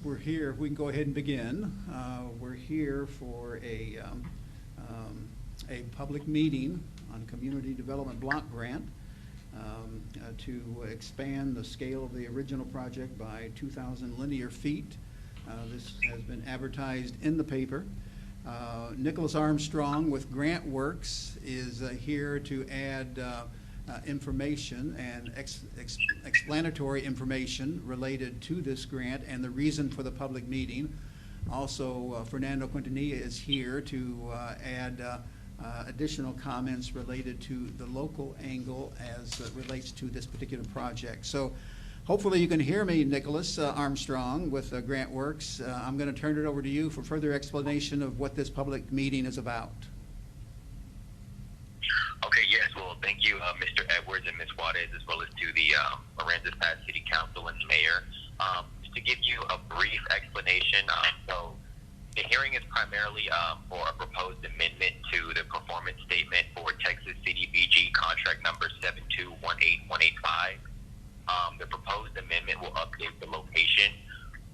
we're here. We can go ahead and begin. We're here for a public meeting on Community Development Block Grant to expand the scale of the original project by 2,000 linear feet. This has been advertised in the paper. Nicholas Armstrong with Grant Works is here to add information and explanatory information related to this grant and the reason for the public meeting. Also, Fernando Quintanilla is here to add additional comments related to the local angle as it relates to this particular project. So hopefully you can hear me, Nicholas Armstrong with Grant Works. I'm going to turn it over to you for further explanation of what this public meeting is about. Okay, yes. Well, thank you, Mr. Edwards and Ms. Juarez, as well as to the Aransas City Council and the Mayor. Just to give you a brief explanation, so the hearing is primarily for a proposed amendment to the performance statement for Texas CDBG contract number 7218185. The proposed amendment will update the location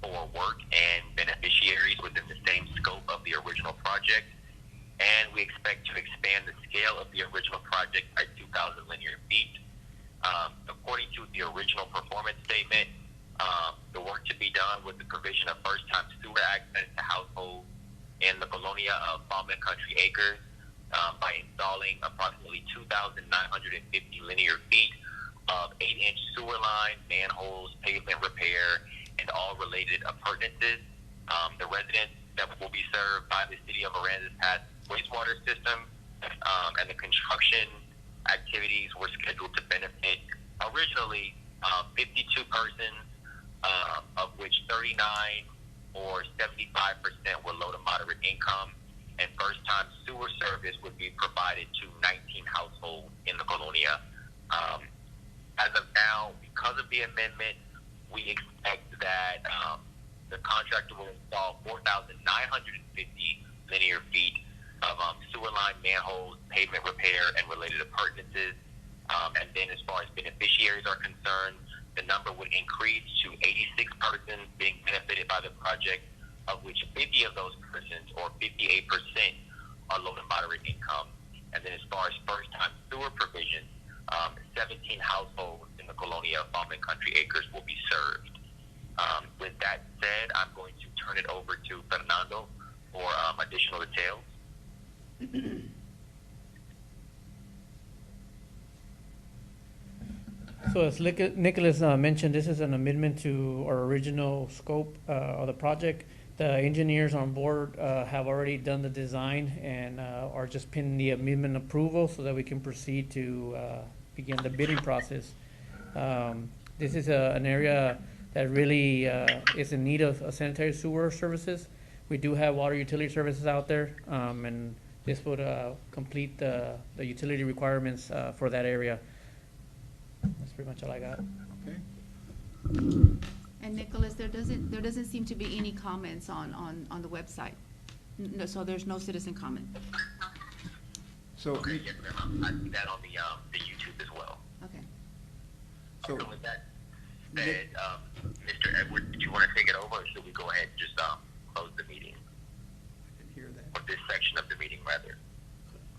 for work and beneficiaries within the same scope of the original project, and we expect to expand the scale of the original project by 2,000 linear feet. According to the original performance statement, the work to be done with the provision of first-time sewer access to households in the colonia of Baldwin Country Acres by installing approximately 2,950 linear feet of 8-inch sewer line, manholes, pavement repair, and all related appurtenances. The residents that will be served by the city of Aransas has wastewater system, and the construction activities were scheduled to benefit originally 52 persons, of which 39 or 75% were low to moderate income, and first-time sewer service would be provided to 19 households in the colonia. As of now, because of the amendment, we expect that the contractor will install 4,950 linear feet of sewer line, manholes, pavement repair, and related appurtenances. And then as far as beneficiaries are concerned, the number would increase to 86 persons being benefited by the project, of which 50 of those persons, or 58%, are low to moderate income. And then as far as first-time sewer provision, 17 households in the colonia of Baldwin Country Acres will be served. With that said, I'm going to turn it over to Fernando for additional details. So as Nicholas mentioned, this is an amendment to our original scope of the project. The engineers on board have already done the design and are just pending the amendment approval so that we can proceed to begin the bidding process. This is an area that really is in need of sanitary sewer services. We do have water utility services out there, and this would complete the utility requirements for that area. That's pretty much all I got. Okay. And Nicholas, there doesn't seem to be any comments on the website. No, so there's no citizen comment. So, Okay, yes, ma'am. I see that on the YouTube as well. Okay. so So with that said, Mr. Edwards, did you want to take it over, or should we go ahead and just close the meeting? I can hear that. Or this section of the meeting, rather.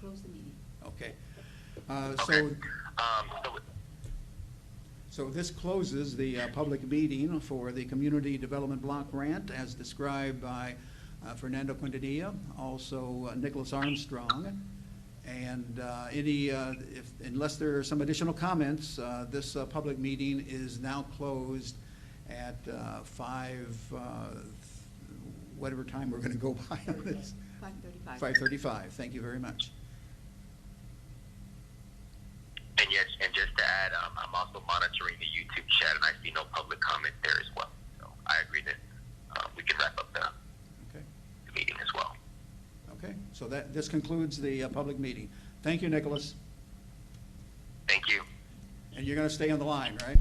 Close the meeting. Okay. Okay. So this closes the public meeting for the Community Development Block Grant as described by Fernando Quintanilla, also Nicholas Armstrong. And unless there are some additional comments, this public meeting is now closed at whatever time we're going to go by on this. 5:35. 5:35. Thank you very much. And yes, and just to add, I'm also monitoring the YouTube chat, and I see no public comment there as well. So I agree that we can wrap up the meeting as well. Okay, so this concludes the public meeting. Thank you, Nicholas. Thank you. And you're going to stay on the line, right?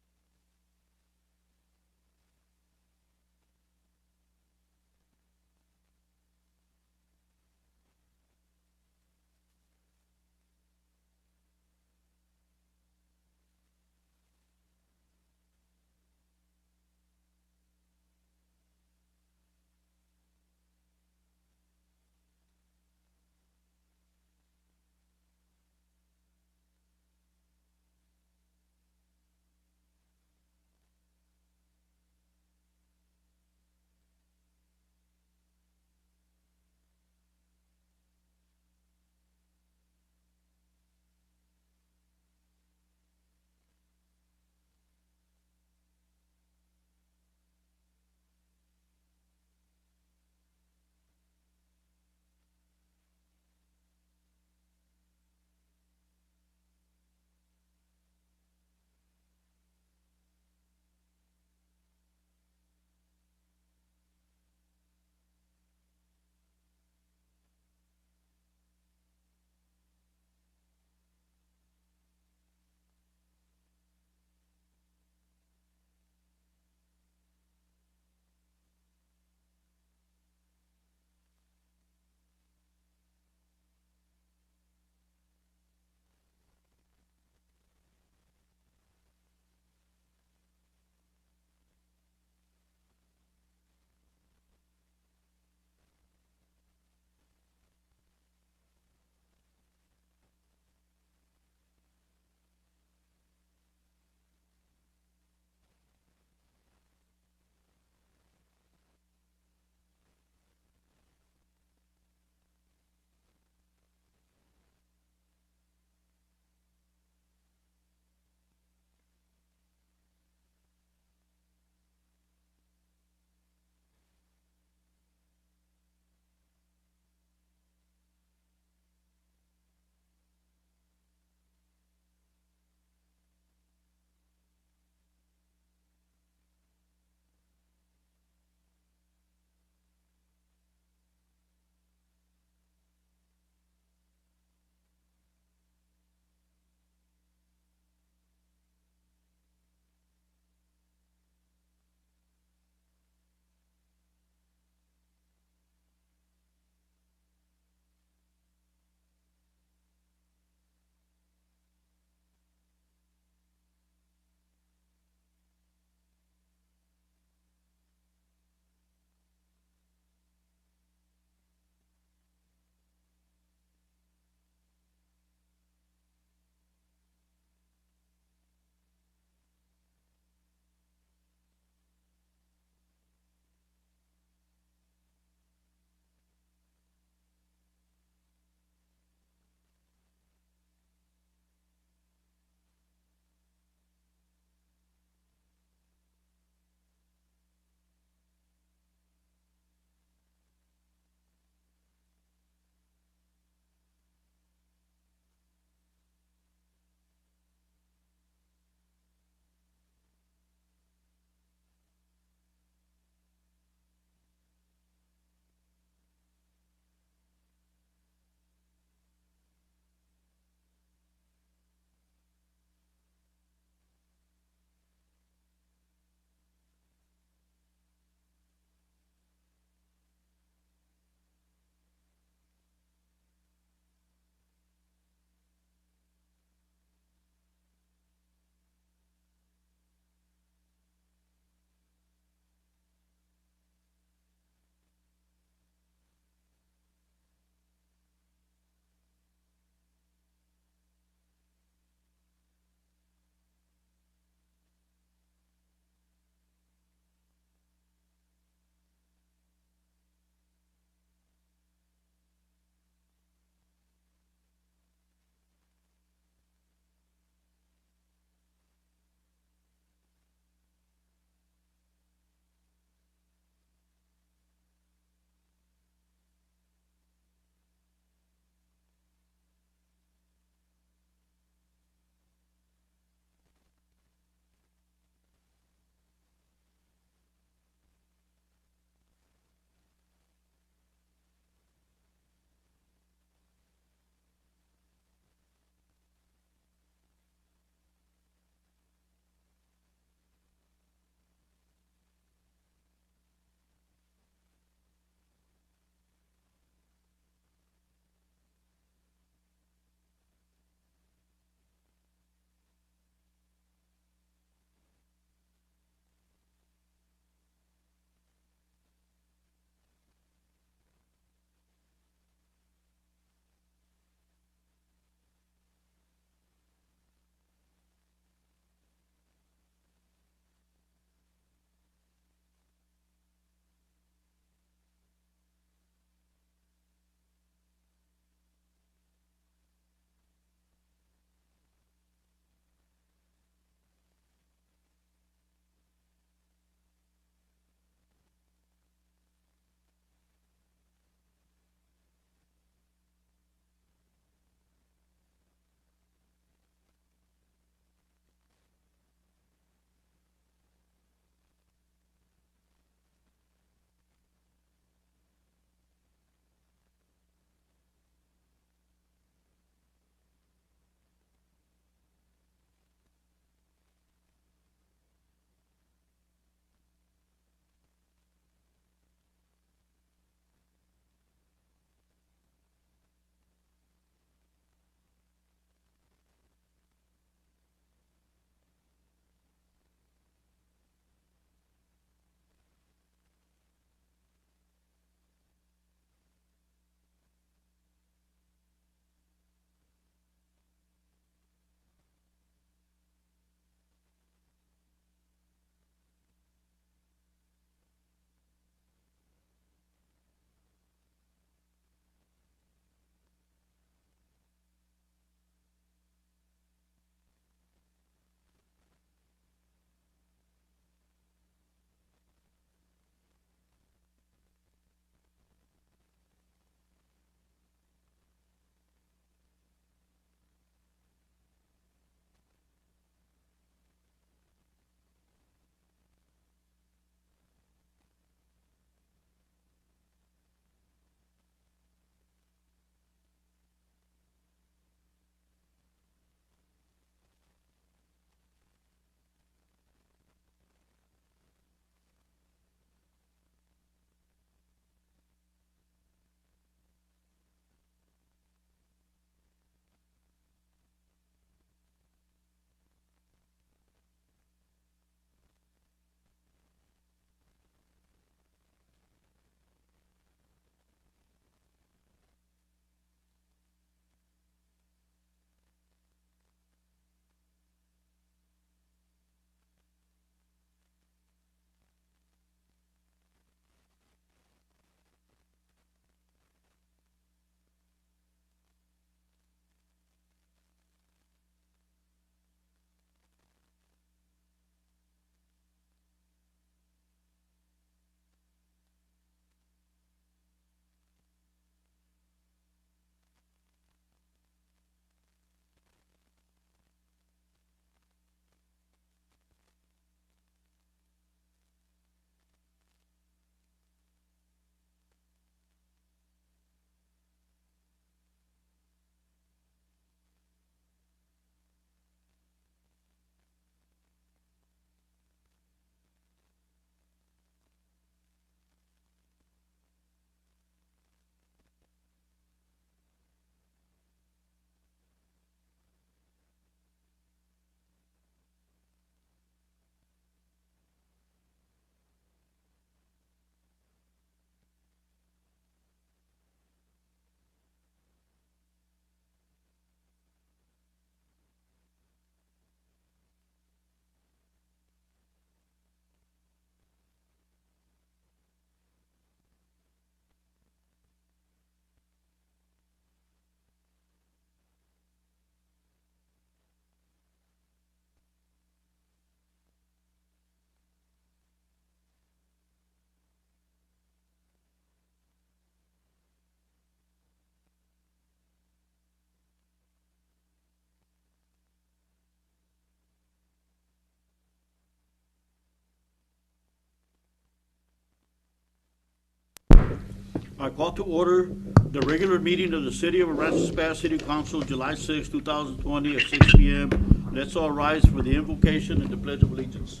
I call to order the regular meeting of the City of Aransas Pass City Council, July 6, 2020 at 6 p.m. Let's all rise for the invocation and the Pledge of Allegiance.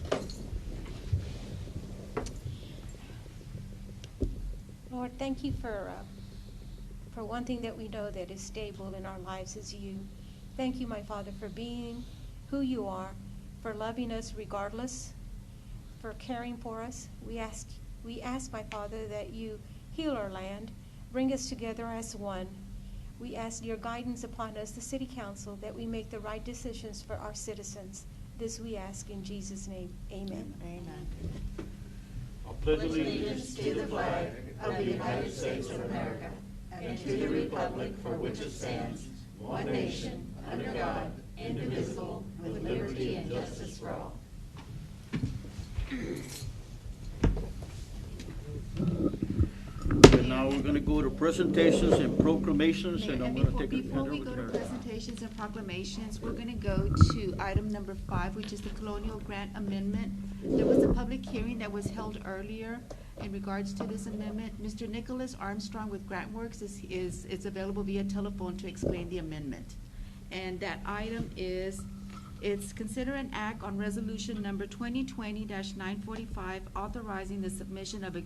Lord, thank you for one thing that we know that is stable in our lives is you. Thank you, my Father, for being who you are, for loving us regardless, for caring for us. We ask, my Father, that you heal our land, bring us together as one. We ask your guidance upon us, the City Council, that we make the right decisions for our citizens. This we ask in Jesus' name. Amen. Amen. I pledge allegiance to the flag of the United States of America and to the republic for which it stands, one nation, under God, indivisible, with liberty and justice for all. And now we're going to go to presentations and proclamations, and Mayor, I'm and going to take a before hand we over go to there. presentations and proclamations, we're gonna go to item number 5, which is the Colonial Grant Amendment. There was a public hearing that was held earlier in regards to this amendment. Mr. Nicholas Armstrong with GrantWorks is available via telephone to explain the amendment. And that item is, it's consider an act on resolution number 2020-945, authorizing the submission of a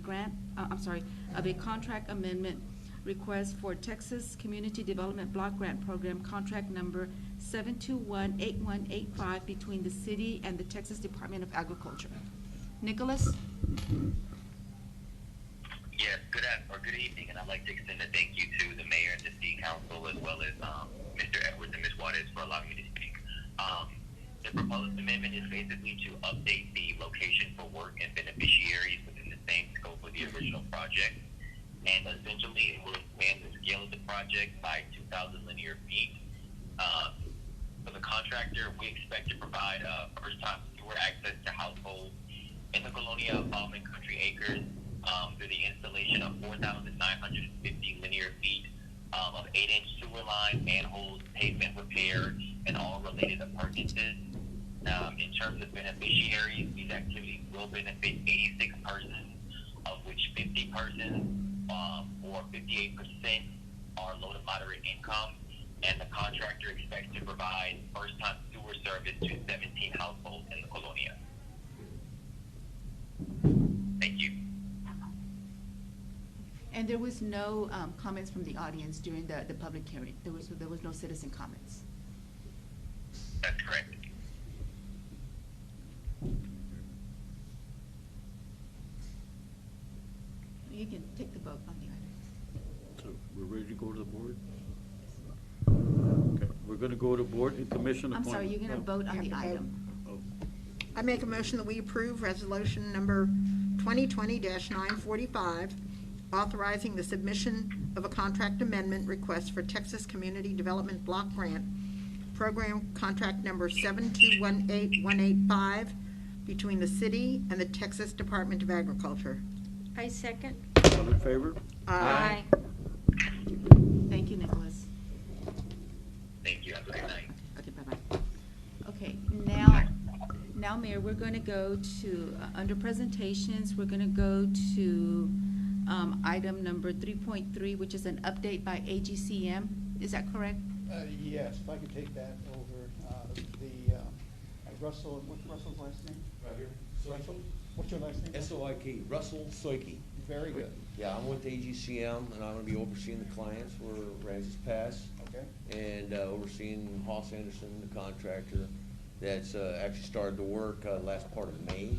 of a contract amendment request for Texas Community Development Block Grant Program, contract number 7218185 between the city and the Texas Department of Agriculture. Nicholas? Yes, good evening, and I'd like to extend a thank you to the mayor and the city council, as well as Mr. Edwards and Ms. Juarez for allowing me to speak. The proposed amendment is basically to update the location for work and beneficiaries within the same scope of the original project, and essentially it will expand the scale of the project by 2,000 linear feet. For the contractor, we expect to provide first-time sewer access to households in the Colonia of Almond Country Acres through the installation of 4,950 linear feet of 8-inch sewer line, manholes, pavement repair, and all related appurtenances. In terms of beneficiaries, these activities will benefit 86 persons, of which 50 persons, or 58%, are low to moderate income, and the contractor expects to provide first-time sewer service to 17 households in the Colonia. Thank you. And there was no comments from the audience during the public hearing. There was no citizen comments. That's correct. You can take the vote on the item. So we're ready to go to the board? Okay, we're going to go to board and commission I'm sorry, appointment. you're gonna vote on the item. Oh, I make a motion that we approve resolution number 2020-945, authorizing the submission of a contract amendment request for Texas Community Development Block Grant Program, contract number 7218185, between the city and the Texas Department of Agriculture. I second. All in favor? Aye. Thank you, Nicholas. Thank you. Have a good night. Okay, bye-bye. Okay, now, Mayor, we're gonna go to, under presentations, we're gonna go to item number 3.3, which is an update by AGCM. Is that correct? Yes, if I could take that over. Russell, what's Russell's last name? Right here. Russell? What's your last name? S-O-I-K, Russell Soike. Very good. Yeah, I'm with AGCM, and I'm gonna be overseeing the clients for Aransas Pass, Okay. and overseeing Hoss Anderson, the contractor, that's actually started to work last part of May.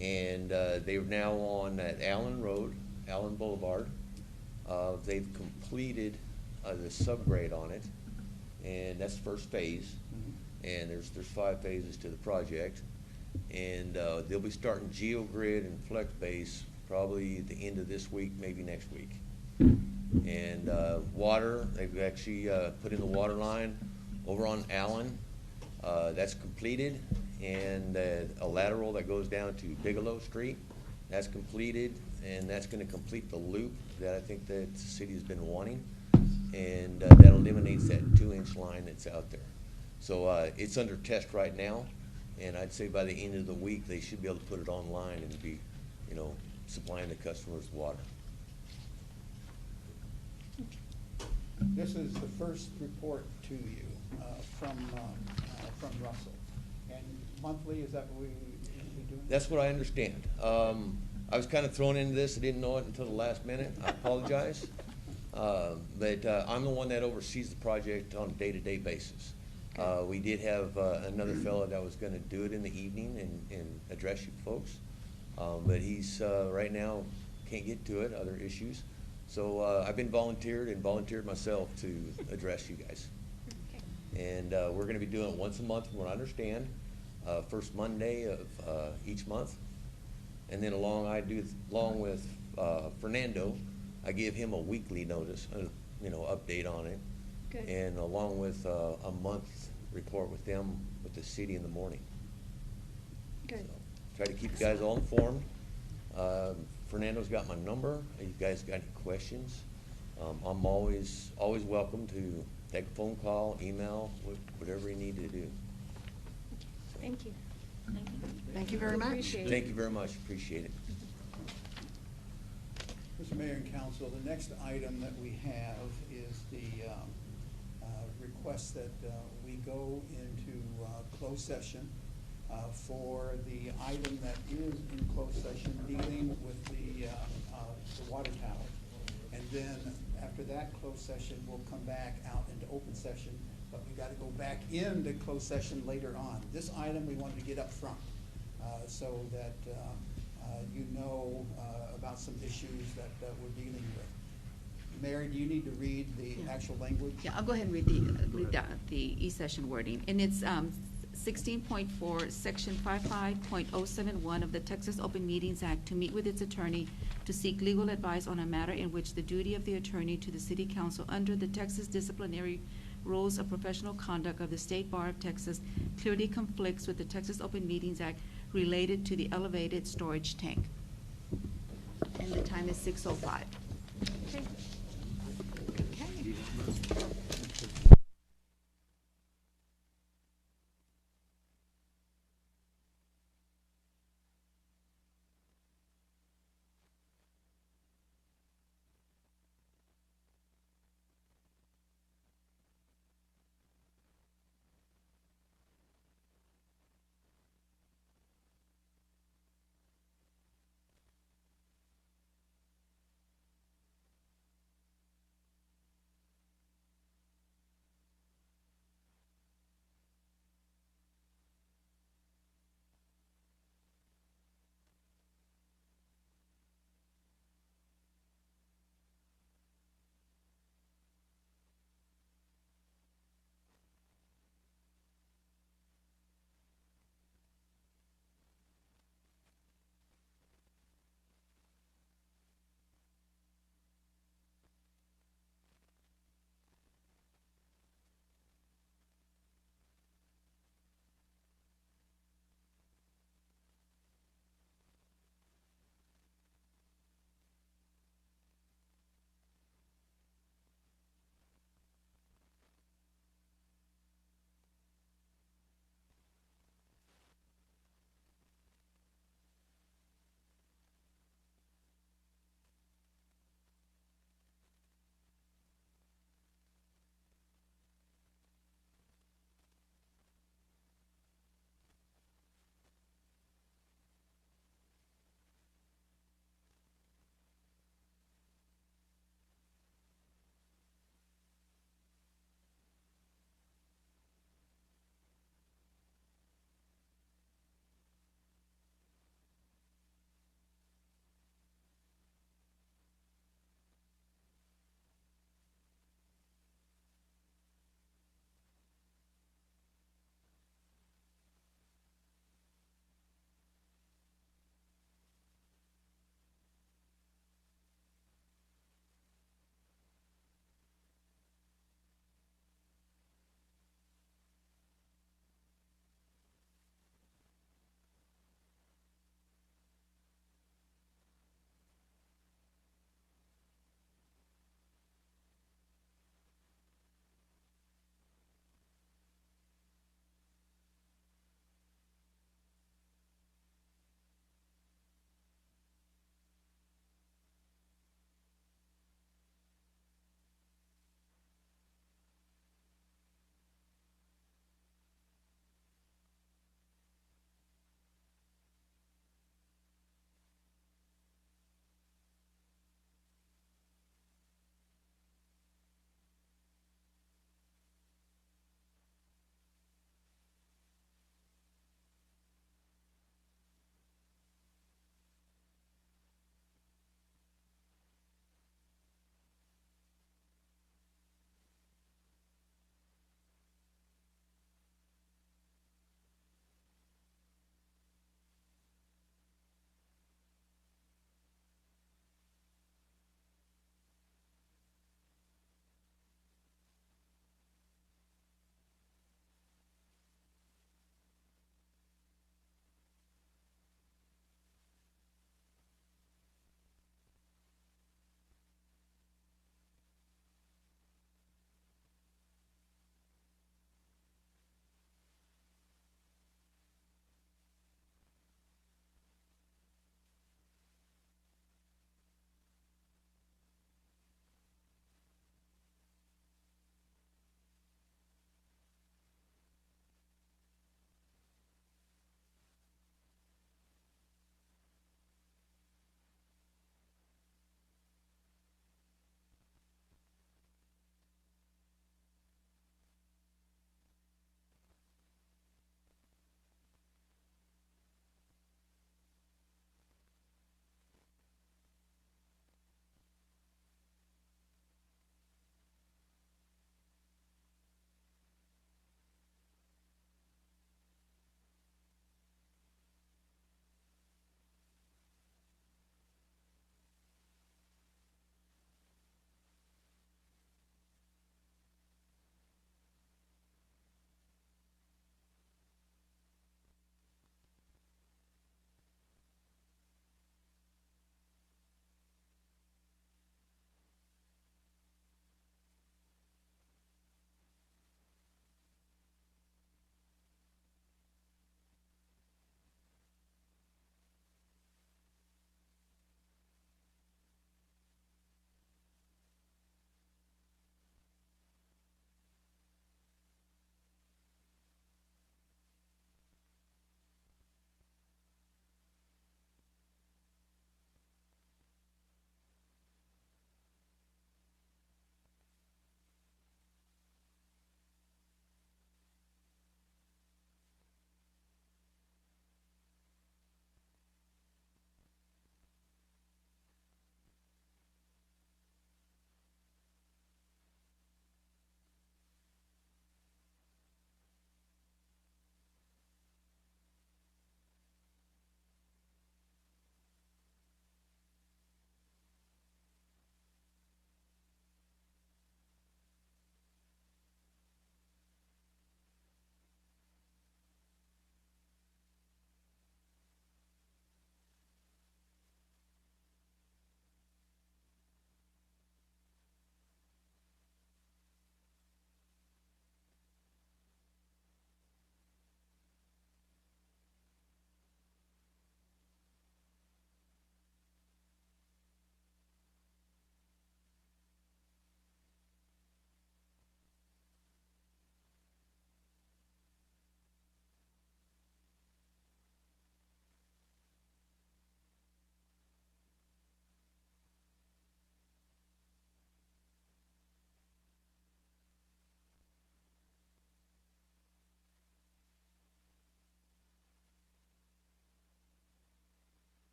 And they're now on that Allen Road, Allen Boulevard. They've completed the subgrade on it, and that's the first phase. And there's 5 phases to the project. And they'll be starting GeoGrid and FlexBase probably the end of this week, maybe next week. And water, they've actually put in the water line over on Allen. That's completed, and a lateral that goes down to Bigelow Street, that's completed, and that's going to complete the loop that I think that the city has been wanting, and that eliminates that 2-inch line that's out there. So it's under test right now, and I'd say by the end of the week they should be able to put it online and be, supplying the customers with water. This is the first report to you from Russell. And monthly, is that what we do? That's what I understand. I was kind of thrown into this, I didn't know it until the last minute, I apologize. But I'm the one that oversees the project on a day-to-day basis. We did have another fellow that was gonna do it in the evening and address you folks. But he's, right now, can't get to it, other issues. So I've been volunteered myself to address you guys. And we're gonna be doing it once a month, from what I understand, first Monday of each month. And then along with Fernando, I give him a weekly notice, update on it. Good. And along with a month report with them, with the city in the morning. Good. So, try to keep you guys all informed. Fernando's got my number. If you guys got any questions, I'm always welcome to take a phone call, email, whatever you need to do. Thank you. Thank you very much. Appreciate it. Thank you very much, appreciate it. Mr. Mayor and Council, the next item that we have is the request that we go into closed session for the item that is in closed session dealing with the water tower. And then after that closed session, we'll come back out into open session, but we gotta go back into closed session later on. This item we wanted to get up front so that you know about some issues that we're dealing with. Mary, do you need to read the actual language? Yeah, I'll go ahead and read the e-session wording. And it's 16.4, Section 55.071 of the Texas Open Meetings Act, to meet with its attorney to seek legal advice on a matter in which the duty of the attorney to the city council under the Texas Disciplinary Rules of Professional Conduct of the State Bar of Texas clearly conflicts with the Texas Open Meetings Act related to the elevated storage tank. And the time is 6:05. Okay. Okay.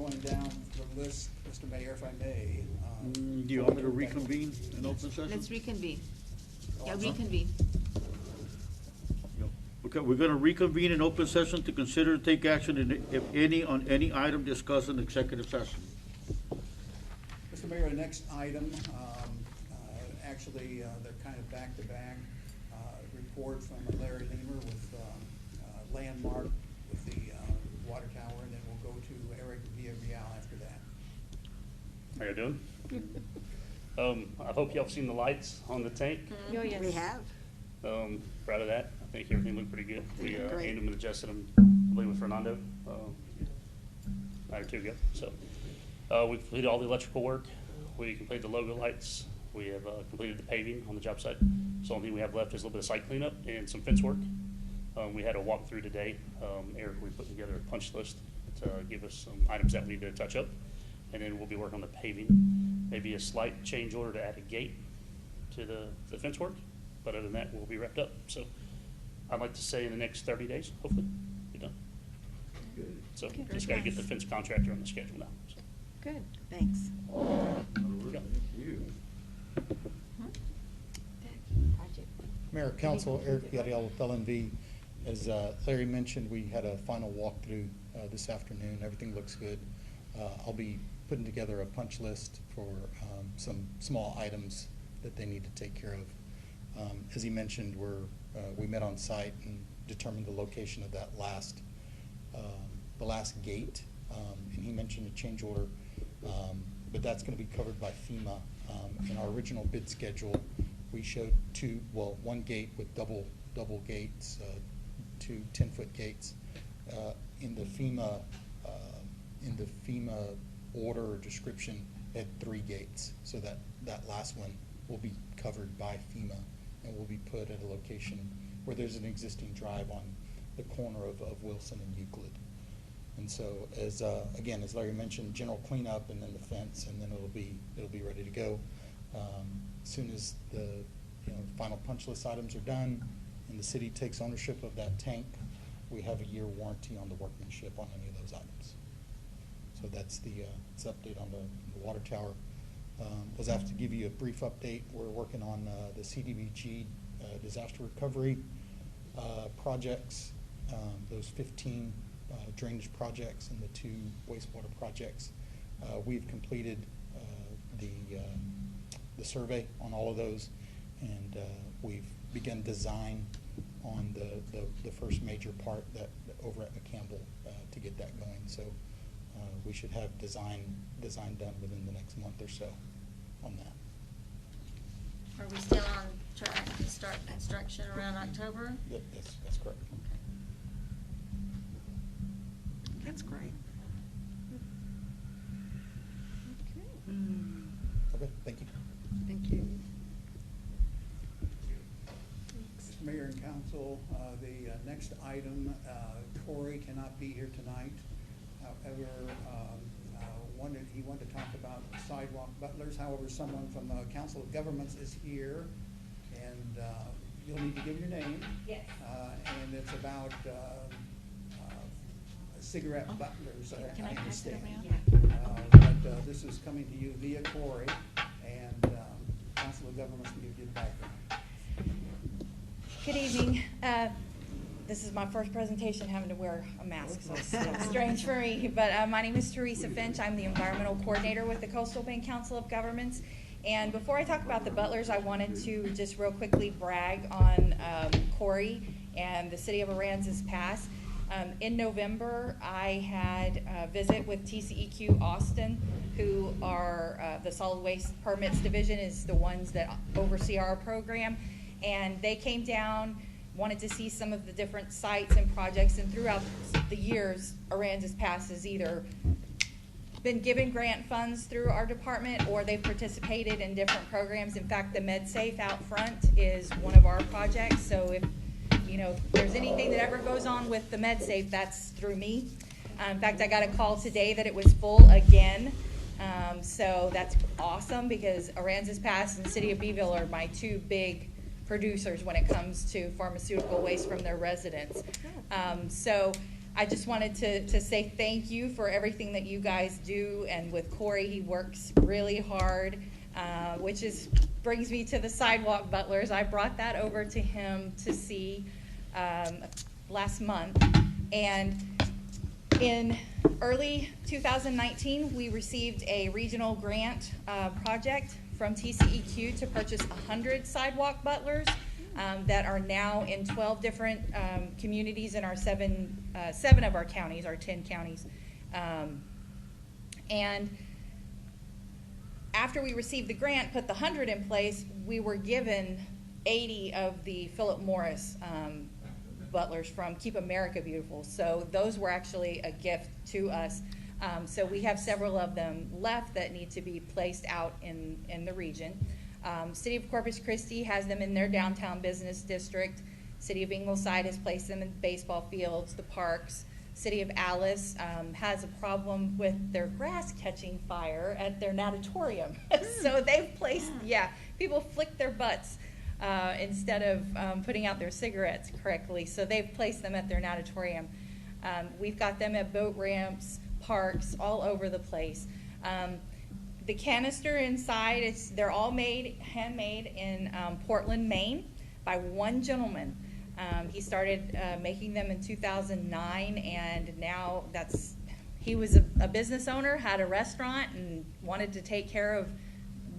going down the list, Mr. Mayor, if I may. Do you want me to reconvene in open session? Let's reconvene. Yeah, reconvene. Okay, we're gonna reconvene in open session to consider and take action, if any, on any item discussed in executive session. Mr. Mayor, the next item, actually, they're kind of back-to-back. Report from Larry Leamer with Landmark with the water tower, and then we'll go to Eric Villarreal after that. How you doing? I hope y'all have seen the lights on the tank. Oh, yes. We have. Proud of that. I think everything looked pretty good. We Great. aimed them and adjusted them, I believe with Fernando, night or two ago. So, we've completed all the electrical work. We completed the logo lights. We have completed the paving on the job site. So the only thing we have left is a little bit of site cleanup and some fence work. We had a walkthrough today. Eric, we put together a punch list to give us some items that we need to touch up. And then we'll be working on the paving. Maybe a slight change order to add a gate to the fence work. But other than that, we'll be wrapped up. So I'd like to say in the next 30 days, hopefully, be done. So just got to get the fence contractor on the schedule now. So, Good, thanks. yeah. Project. Mayor, Council, Eric Villarreal with LNV. As Larry mentioned, we had a final walkthrough this afternoon. Everything looks good. I'll be putting together a punch list for some small items that they need to take care of. As he mentioned, we met on site and determined the location of that the last gate. And he mentioned a change order, but that's going to be covered by FEMA. In our original bid schedule, we showed one gate with double gates, two 10-foot gates. In the FEMA order or description, it had 3 gates. So that last one will be covered by FEMA and will be put at a location where there's an existing drive on the corner of Wilson and Euclid. And so as Larry mentioned, general cleanup and then the fence, and then it'll be ready to go. As soon as the final punch list items are done and the city takes ownership of that tank, we have a year warranty on the workmanship on any of those items. So that's the update on the water tower. Was asked to give you a brief update. We're working on the CDBG disaster recovery projects, those 15 drainage projects and the 2 wastewater projects. We've completed the survey on all of those, and we've begun design on the first major part that over at McCampbell to get that going. So we should have design done within the next month or so on that. Are we still on track to start construction around October? That's correct. That's great. Okay, thank you. Thank you. Mr. Mayor and Council, the next item, Corey cannot be here tonight. However, he wanted to talk about sidewalk butlers. However, someone from the Council of Governments is here, and you'll need to give your name. Yes. And it's about cigarette butlers, Can I pass it understand. around? But this is coming to you via Corey, and Council of Governments can give you the background. Good evening. This is my first presentation having to wear a mask, so it's strange for me. But my name is Teresa Finch. I'm the environmental coordinator with the Coastal Bend Council of Governments. And before I talk about the butlers, I wanted to just real quickly brag on Corey and the city of Aransas Pass. In November, I had a visit with TCEQ Austin, who are the Solid Waste Permits Division, is the ones that oversee our program. And they came down, wanted to see some of the different sites and projects, and throughout the years, Aransas Pass has either been given grant funds through our department or they've participated in different programs. In fact, the MedSafe out front is one of our projects, so if there's anything that ever goes on with the MedSafe, that's through me. In fact, I got a call today that it was full again. So that's awesome, because Aransas Pass and the city of Beeville are my 2 big producers when it comes to pharmaceutical waste from their residents. So I just wanted to say thank you for everything that you guys do, and with Corey, he works really hard, which brings me to the sidewalk butlers. I brought that over to him to see last month, and in early 2019, we received a regional grant project from TCEQ to purchase 100 sidewalk butlers that are now in 12 different communities in our seven of our counties, our 10 counties. And after we received the grant, put the 100 in place, we were given 80 of the Philip Morris butlers from Keep America Beautiful. So those were actually a gift to us. So we have several of them left that need to be placed out in the region. City of Corpus Christi has them in their downtown business district. City of Ingleside has placed them in baseball fields, the parks. City of Alice has a problem with their grass catching fire at their natatorium. So they've placed, people flick their butts instead of putting out their cigarettes correctly. So they've placed them at their natatorium. We've got them at boat ramps, parks, all over the place. The canister inside, they're all handmade in Portland, Maine, by one gentleman. He started making them in 2009, and now he was a business owner, had a restaurant, and wanted to take care of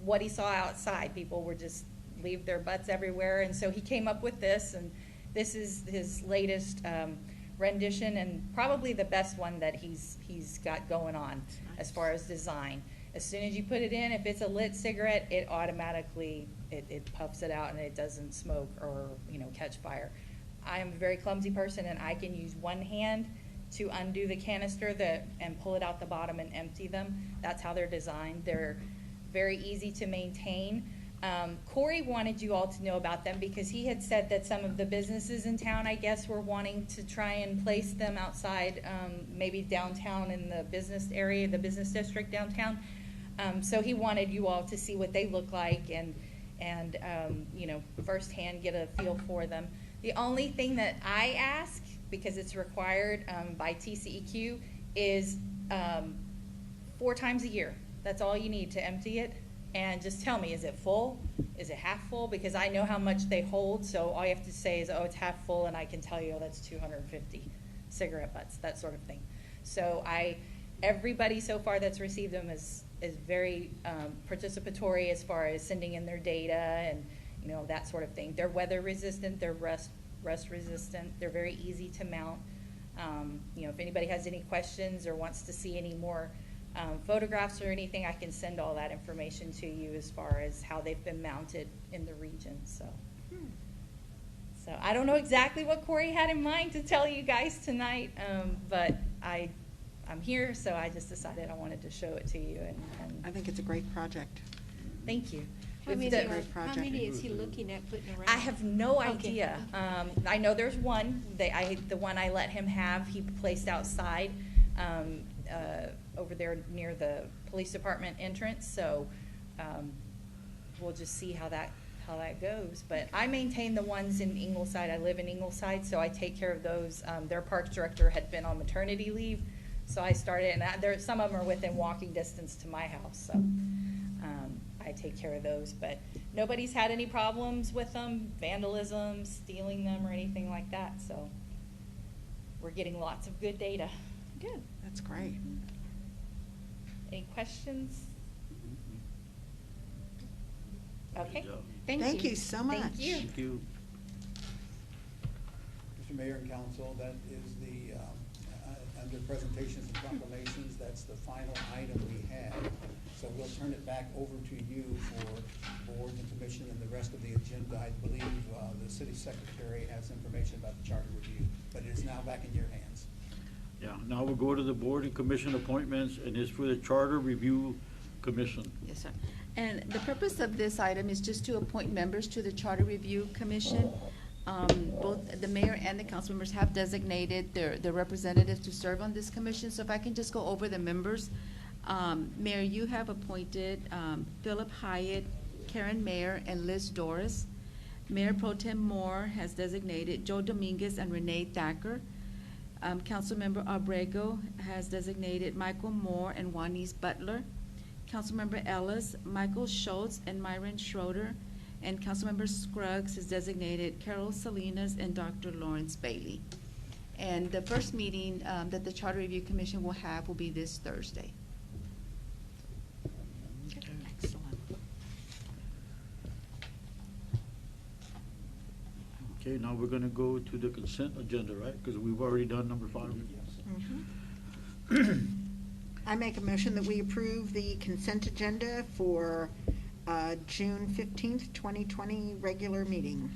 what he saw outside. People would just leave their butts everywhere, and so he came up with this, and this is his latest rendition, and probably the best one that he's got going on as far as design. As soon as you put it in, if it's a lit cigarette, it automatically it puffs it out and it doesn't smoke or catch fire. I am a very clumsy person, and I can use one hand to undo the canister and pull it out the bottom and empty them. That's how they're designed. They're very easy to maintain. Corey wanted you all to know about them because he had said that some of the businesses in town, I guess, were wanting to try and place them outside, maybe downtown in the business area, the business district downtown. So he wanted you all to see what they look like and firsthand get a feel for them. The only thing that I ask, because it's required by TCEQ, is 4 times a year. That's all you need to empty it. And just tell me, is it full? Is it half full? Because I know how much they hold, so all you have to say is, oh, it's half full, and I can tell you, oh, that's 250 cigarette butts, that sort of thing. So everybody so far that's received them is very participatory as far as sending in their data and that sort of thing. They're weather resistant, they're rust resistant, they're very easy to mount. If anybody has any questions or wants to see any more photographs or anything, I can send all that information to you as far as how they've been mounted in the region. So I don't know exactly what Corey had in mind to tell you guys tonight, but I'm here, so I just decided I wanted to show it to you. And I think it's a great project. Thank you. How many, great project. how many is he looking at putting around? I have no Okay. idea. I know there's one. The one I let him have, he placed outside over there near the police department entrance. So we'll just see how that goes. But I maintain the ones in Ingleside. I live in Ingleside, so I take care of those. Their parks director had been on maternity leave, so I started. And some of them are within walking distance to my house, so I take care of those. But nobody's had any problems with them, vandalism, stealing them, or anything like that. So we're getting lots of good data. Good. That's great. Any questions? Okay. Good job. Thank you so much. Thank you. Thank you. Mr. Mayor and Council, that is the, under presentations and proclamations, that's the final item we have. So we'll turn it back over to you for board and commission and the rest of the agenda. I believe the city secretary has information about the charter review, but it is now back in your hands. Yeah, now we'll go to the board and commission appointments, and it's for the Charter Review Commission. Yes, sir. And the purpose of this item is just to appoint members to the Charter Review Commission. Both the mayor and the council members have designated their representatives to serve on this commission. So if I can just go over the members. Mayor, you have appointed Philip Hyatt, Karen Mayer, and Liz Doris. Mayor Pro Tem Moore has designated Joe Dominguez and Renee Thacker. Councilmember Abrego has designated Michael Moore and Juanice Butler. Councilmember Ellis, Michael Schultz, and Myron Schroeder. And Councilmember Scruggs has designated Carol Salinas and Dr. Lawrence Bailey. And the first meeting that the Charter Review Commission will have will be this Thursday. Excellent. Okay, now we're gonna go to the consent agenda, right? Because we've already done number 5. I make a motion that we approve the consent agenda for June 15th, 2020 regular meeting.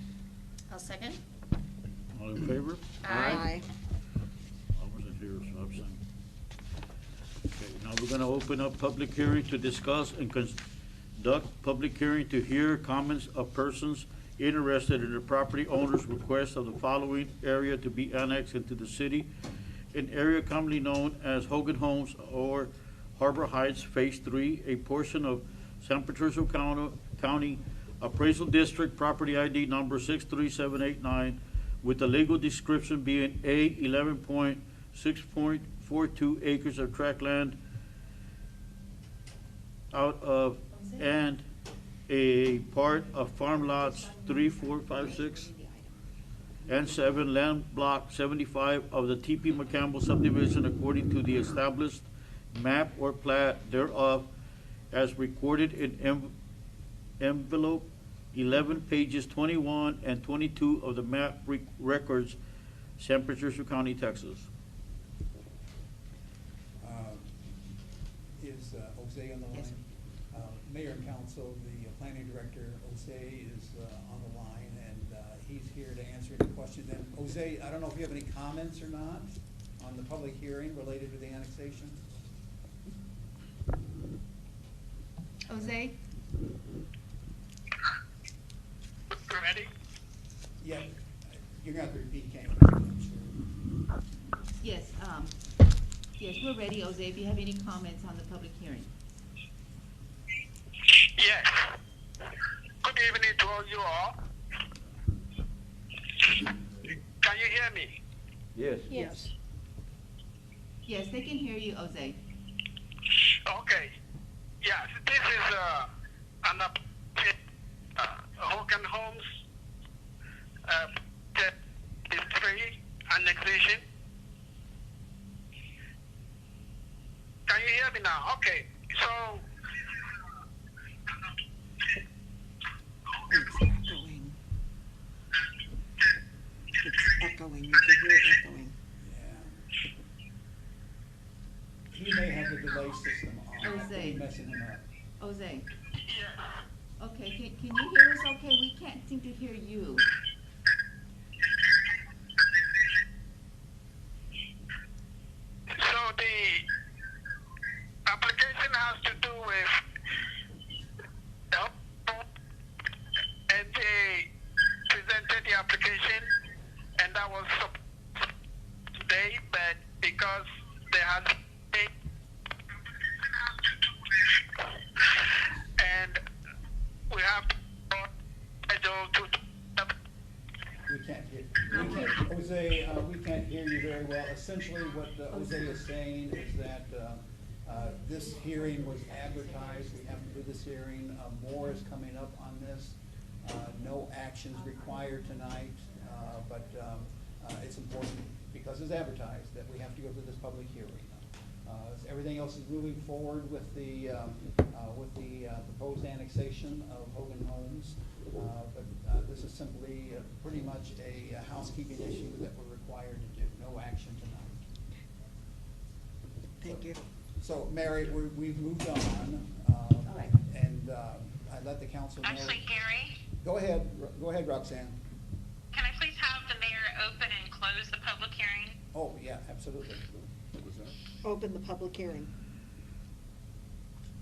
I'll second. All in favor? Aye. I wasn't here, so I'm saying. Okay, now we're gonna open up public hearing to discuss and conduct public hearing to hear comments of persons interested in the property owner's request of the following area to be annexed into the city, an area commonly known as Hogan Homes or Harbor Heights Phase 3, a portion of San Patricio County Appraisal District, property ID number 63789, with the legal description being A 11.6.42 acres of tract land out of and a part of farm lots 3, 4, 5, 6, and 7, land block 75 of the T.P. McCampbell subdivision according to the established map or plat thereof as recorded in envelope 11 pages 21 and 22 of the map records, San Patricio County, Texas. Is Jose on the line? Yes. Mayor and Council, the planning director, Jose, is on the line, and he's here to answer any questions. And Jose, I don't know if you have any comments or not on the public hearing related to the annexation? Jose? Ready? Yeah, you're gonna have to repeat, can't you? Yes, yes, we're ready, Jose, if you have any comments on the public hearing. Yes. Good evening to all you all. Can you hear me? Yes. Yes. Yes, they can hear you, Jose. Okay. Yes, this is an Hogan Homes is 3 annexation. Can you hear me now? Okay. So It's echoing. It's echoing. You can hear it echoing. Yeah. He may have the delay system on. That could be Jose. messing him up. Jose, yeah. okay, can you hear us okay? We can't seem to hear you. So the application has to do with and they presented the application, and that was today, but because they had and we have to We can't hear, Jose, we can't hear you very well. Essentially, what Jose is saying is that this hearing was advertised. We have to do this hearing. More is coming up on this. No actions required tonight, but it's important because it's advertised that we have to go through this public hearing. Everything else is moving forward with the proposed annexation of Hogan Homes. But this is simply pretty much a housekeeping issue that we're required to do. No action tonight. Thank you. So, Mary, we've moved on. right. And I let the council know. Actually, Gary, Go ahead, Roxanne. can I please have the mayor open and close the public hearing? Oh, yeah, absolutely. Open the public hearing.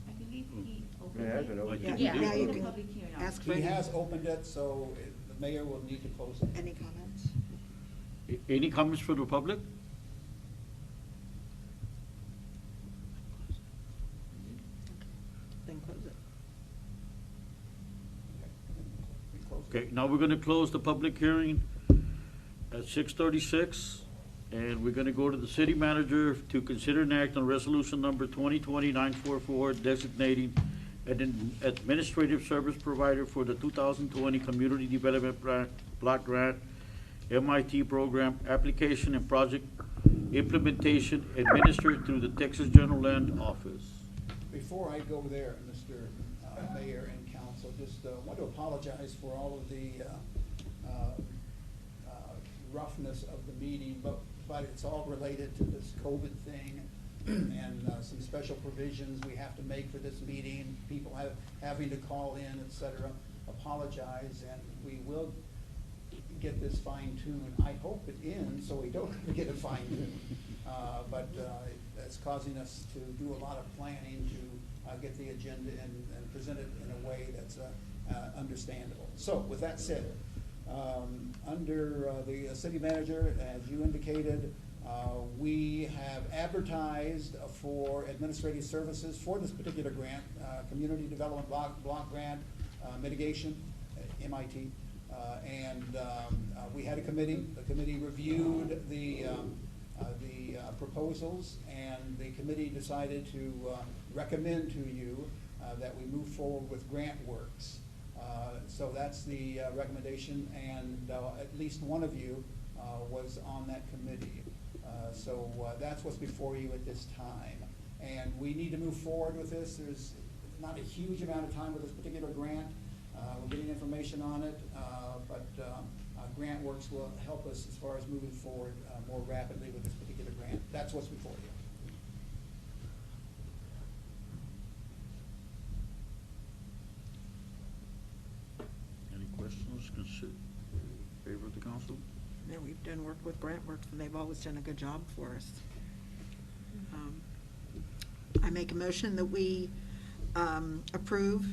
I believe he opened Yeah, it. I don't know. Yeah, now you Open the can public hearing. ask for He any, has opened it, so the mayor will need to close it. any comments. Any comments from the public? Then close it. We close it. Okay, now we're gonna close the public hearing at 6:36. And we're gonna go to the city manager to consider and act on resolution number 2020-944 designating an administrative service provider for the 2020 Community Development Block Grant MIT program application and project implementation administered through the Texas General Land Office. Before I go there, Mr. Mayor and Council, just want to apologize for all of the roughness of the meeting, but it's all related to this COVID thing and some special provisions we have to make for this meeting, people having to call in, et cetera. Apologize, and we will get this fine-tuned. I hope it ends so we don't get it fine-tuned. But it's causing us to do a lot of planning to get the agenda and present it in a way that's understandable. So with that said, under the city manager, as you indicated, we have advertised for administrative services for this particular grant, Community Development Block Grant Mitigation, MIT. We had a committee. The committee reviewed the proposals, and the committee decided to recommend to you that we move forward with GrantWorks. So that's the recommendation, and at least one of you was on that committee. So that's what's before you at this time. And we need to move forward with this. There's not a huge amount of time with this particular grant. We're getting information on it, but GrantWorks will help us as far as moving forward more rapidly with this particular grant. That's what's before you. Any questions? Favor of the council? Yeah, we've done work with GrantWorks, and they've always done a good job for us. I make a motion that we approve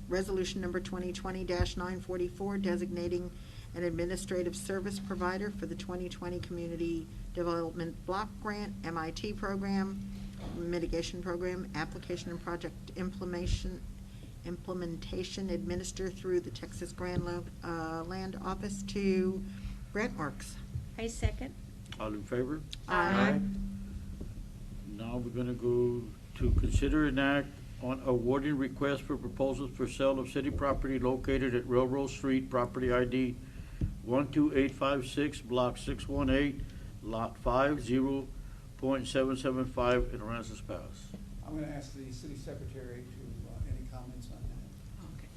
resolution number 2020-944 designating an administrative service provider for the 2020 Community Development Block Grant MIT program, mitigation program, application and project implementation administered through the Texas Grand Land Office to GrantWorks. I second. All in favor? Aye. Now we're gonna go to consider an act on awarding requests for proposals for sale of city property located at Railroad Street, property ID 12856, block 618, lot 50.775 in Aransas Pass. I'm going to ask the city secretary to any comments on that. Okay.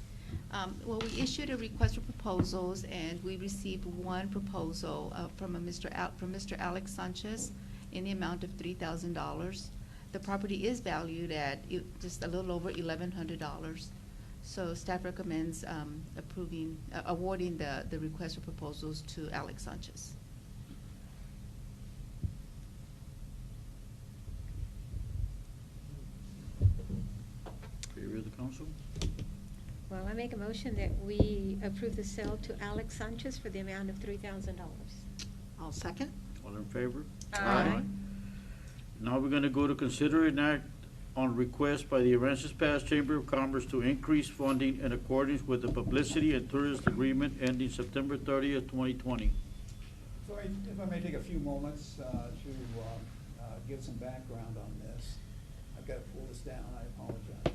Well, we issued a request for proposals, and we received one proposal from Mr. Alex Sanchez in the amount of $3,000. The property is valued at just a little over $1,100. So staff recommends awarding the request for proposals to Alex Sanchez. Favor of the council? Well, I make a motion that we approve the sale to Alex Sanchez for the amount of $3,000. I'll second. All in favor? Aye. Now we're gonna go to consider an act on request by the Aransas Pass Chamber of Commerce to increase funding in accordance with the Publicity and Tourist Agreement ending September 30th, 2020. So if I may take a few moments to give some background on this. I've got to pull this down, I apologize.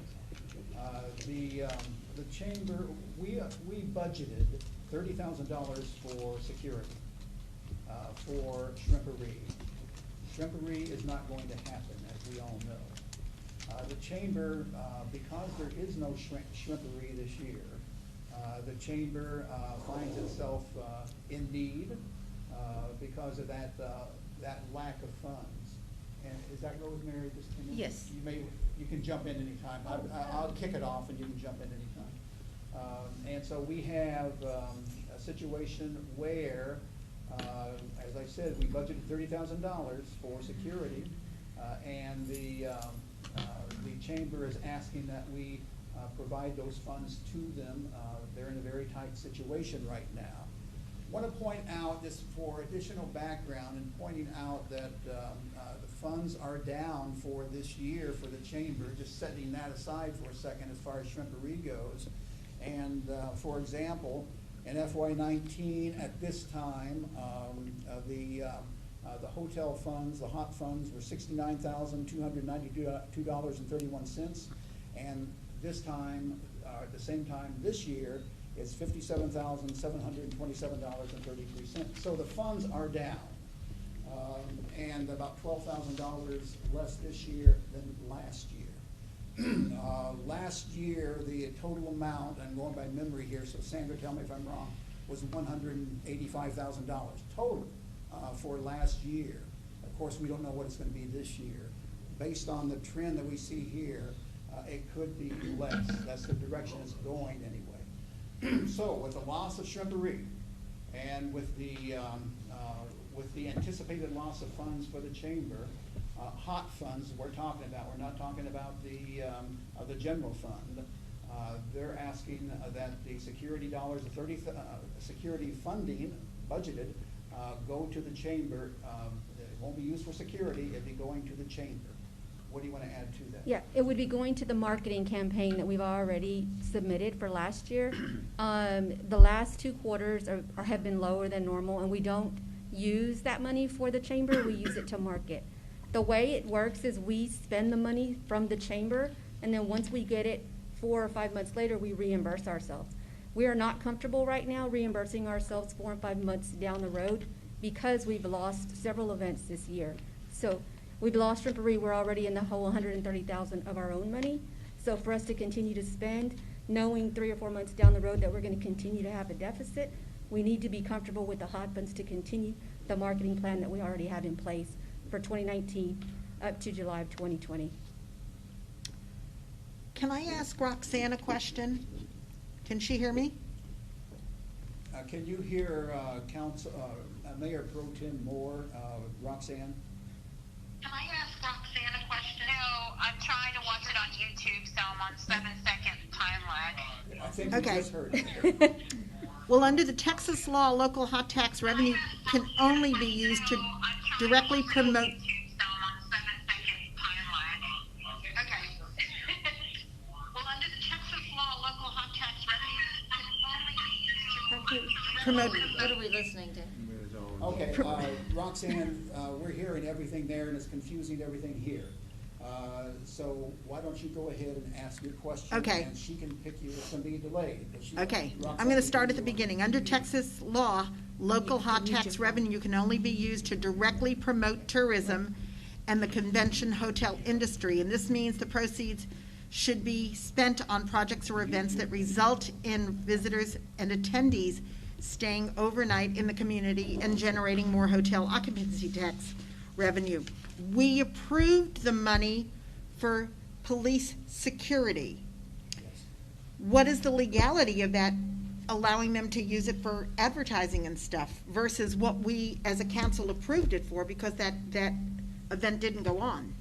The chamber, we budgeted $30,000 for security for shrimpery. Shrimpery is not going to happen, as we all know. The chamber, because there is no shrimpery this year, the chamber finds itself in need because of that lack of funds. And is that Rosemary just came in? Yes. You can jump in anytime. I'll kick it off and you can jump in anytime. And so we have a situation where, as I said, we budgeted $30,000 for security, and the chamber is asking that we provide those funds to them. They're in a very tight situation right now. I want to point out, just for additional background, and pointing out that the funds are down for this year for the chamber, just setting that aside for a second as far as shrimpery goes. And for example, in FY19 at this time, the The hotel funds, the hot funds, were $69,292.31. And this time, at the same time this year, it's $57,727.33. So the funds are down, and about $12,000 less this year than last year. Last year, the total amount, I'm going by memory here, so Sandra, tell me if I'm wrong, was $185,000 total for last year. Of course, we don't know what it's going to be this year. Based on the trend that we see here, it could be less. That's the direction it's going anyway. So with the loss of Shrimpery and with the anticipated loss of funds for the chamber, hot funds we're talking about, we're not talking about the general fund. They're asking that the security dollars, the security funding budgeted, go to the chamber. It won't be used for security, it'll be going to the chamber. What do you want to add to that? Yeah, it would be going to the marketing campaign that we've already submitted for last year. The last 2 quarters have been lower than normal, and we don't use that money for the chamber, we use it to market. The way it works is we spend the money from the chamber, and then once we get it 4 or 5 months later, we reimburse ourselves. We are not comfortable right now reimbursing ourselves 4 and 5 months down the road because we've lost several events this year. So we've lost Shrimpery, we're already in the whole $130,000 of our own money. So for us to continue to spend, knowing 3 or 4 months down the road that we're going to continue to have a deficit, we need to be comfortable with the hot funds to continue the marketing plan that we already have in place for 2019 up to July of 2020. Can I ask Roxanne a question? Can she hear me? Can you hear Mayor Pro Tem Moore, Roxanne? Can I ask Roxanne a question? No, I'm trying to watch it on YouTube, so I'm on 7-second time lag. I think we just heard it. Well, under the Texas law, local hot tax revenue can only be used to directly promote. Okay. Well, under the Texas law, local hot tax revenue can only be used to Promote. What are we listening to? Okay, Roxanne, we're hearing everything there, and it's confusing everything here. So why don't you go ahead and ask your question? Okay. And she can pick you. It's going to be delayed. Okay, I'm going to start at the beginning. Under Texas law, local hot tax revenue can only be used to directly promote tourism and the convention hotel industry. And this means the proceeds should be spent on projects or events that result in visitors and attendees staying overnight in the community and generating more hotel occupancy tax revenue. We approved the money for police security. What is the legality of that, allowing them to use it for advertising and stuff versus what we as a council approved it for, because that event didn't go on?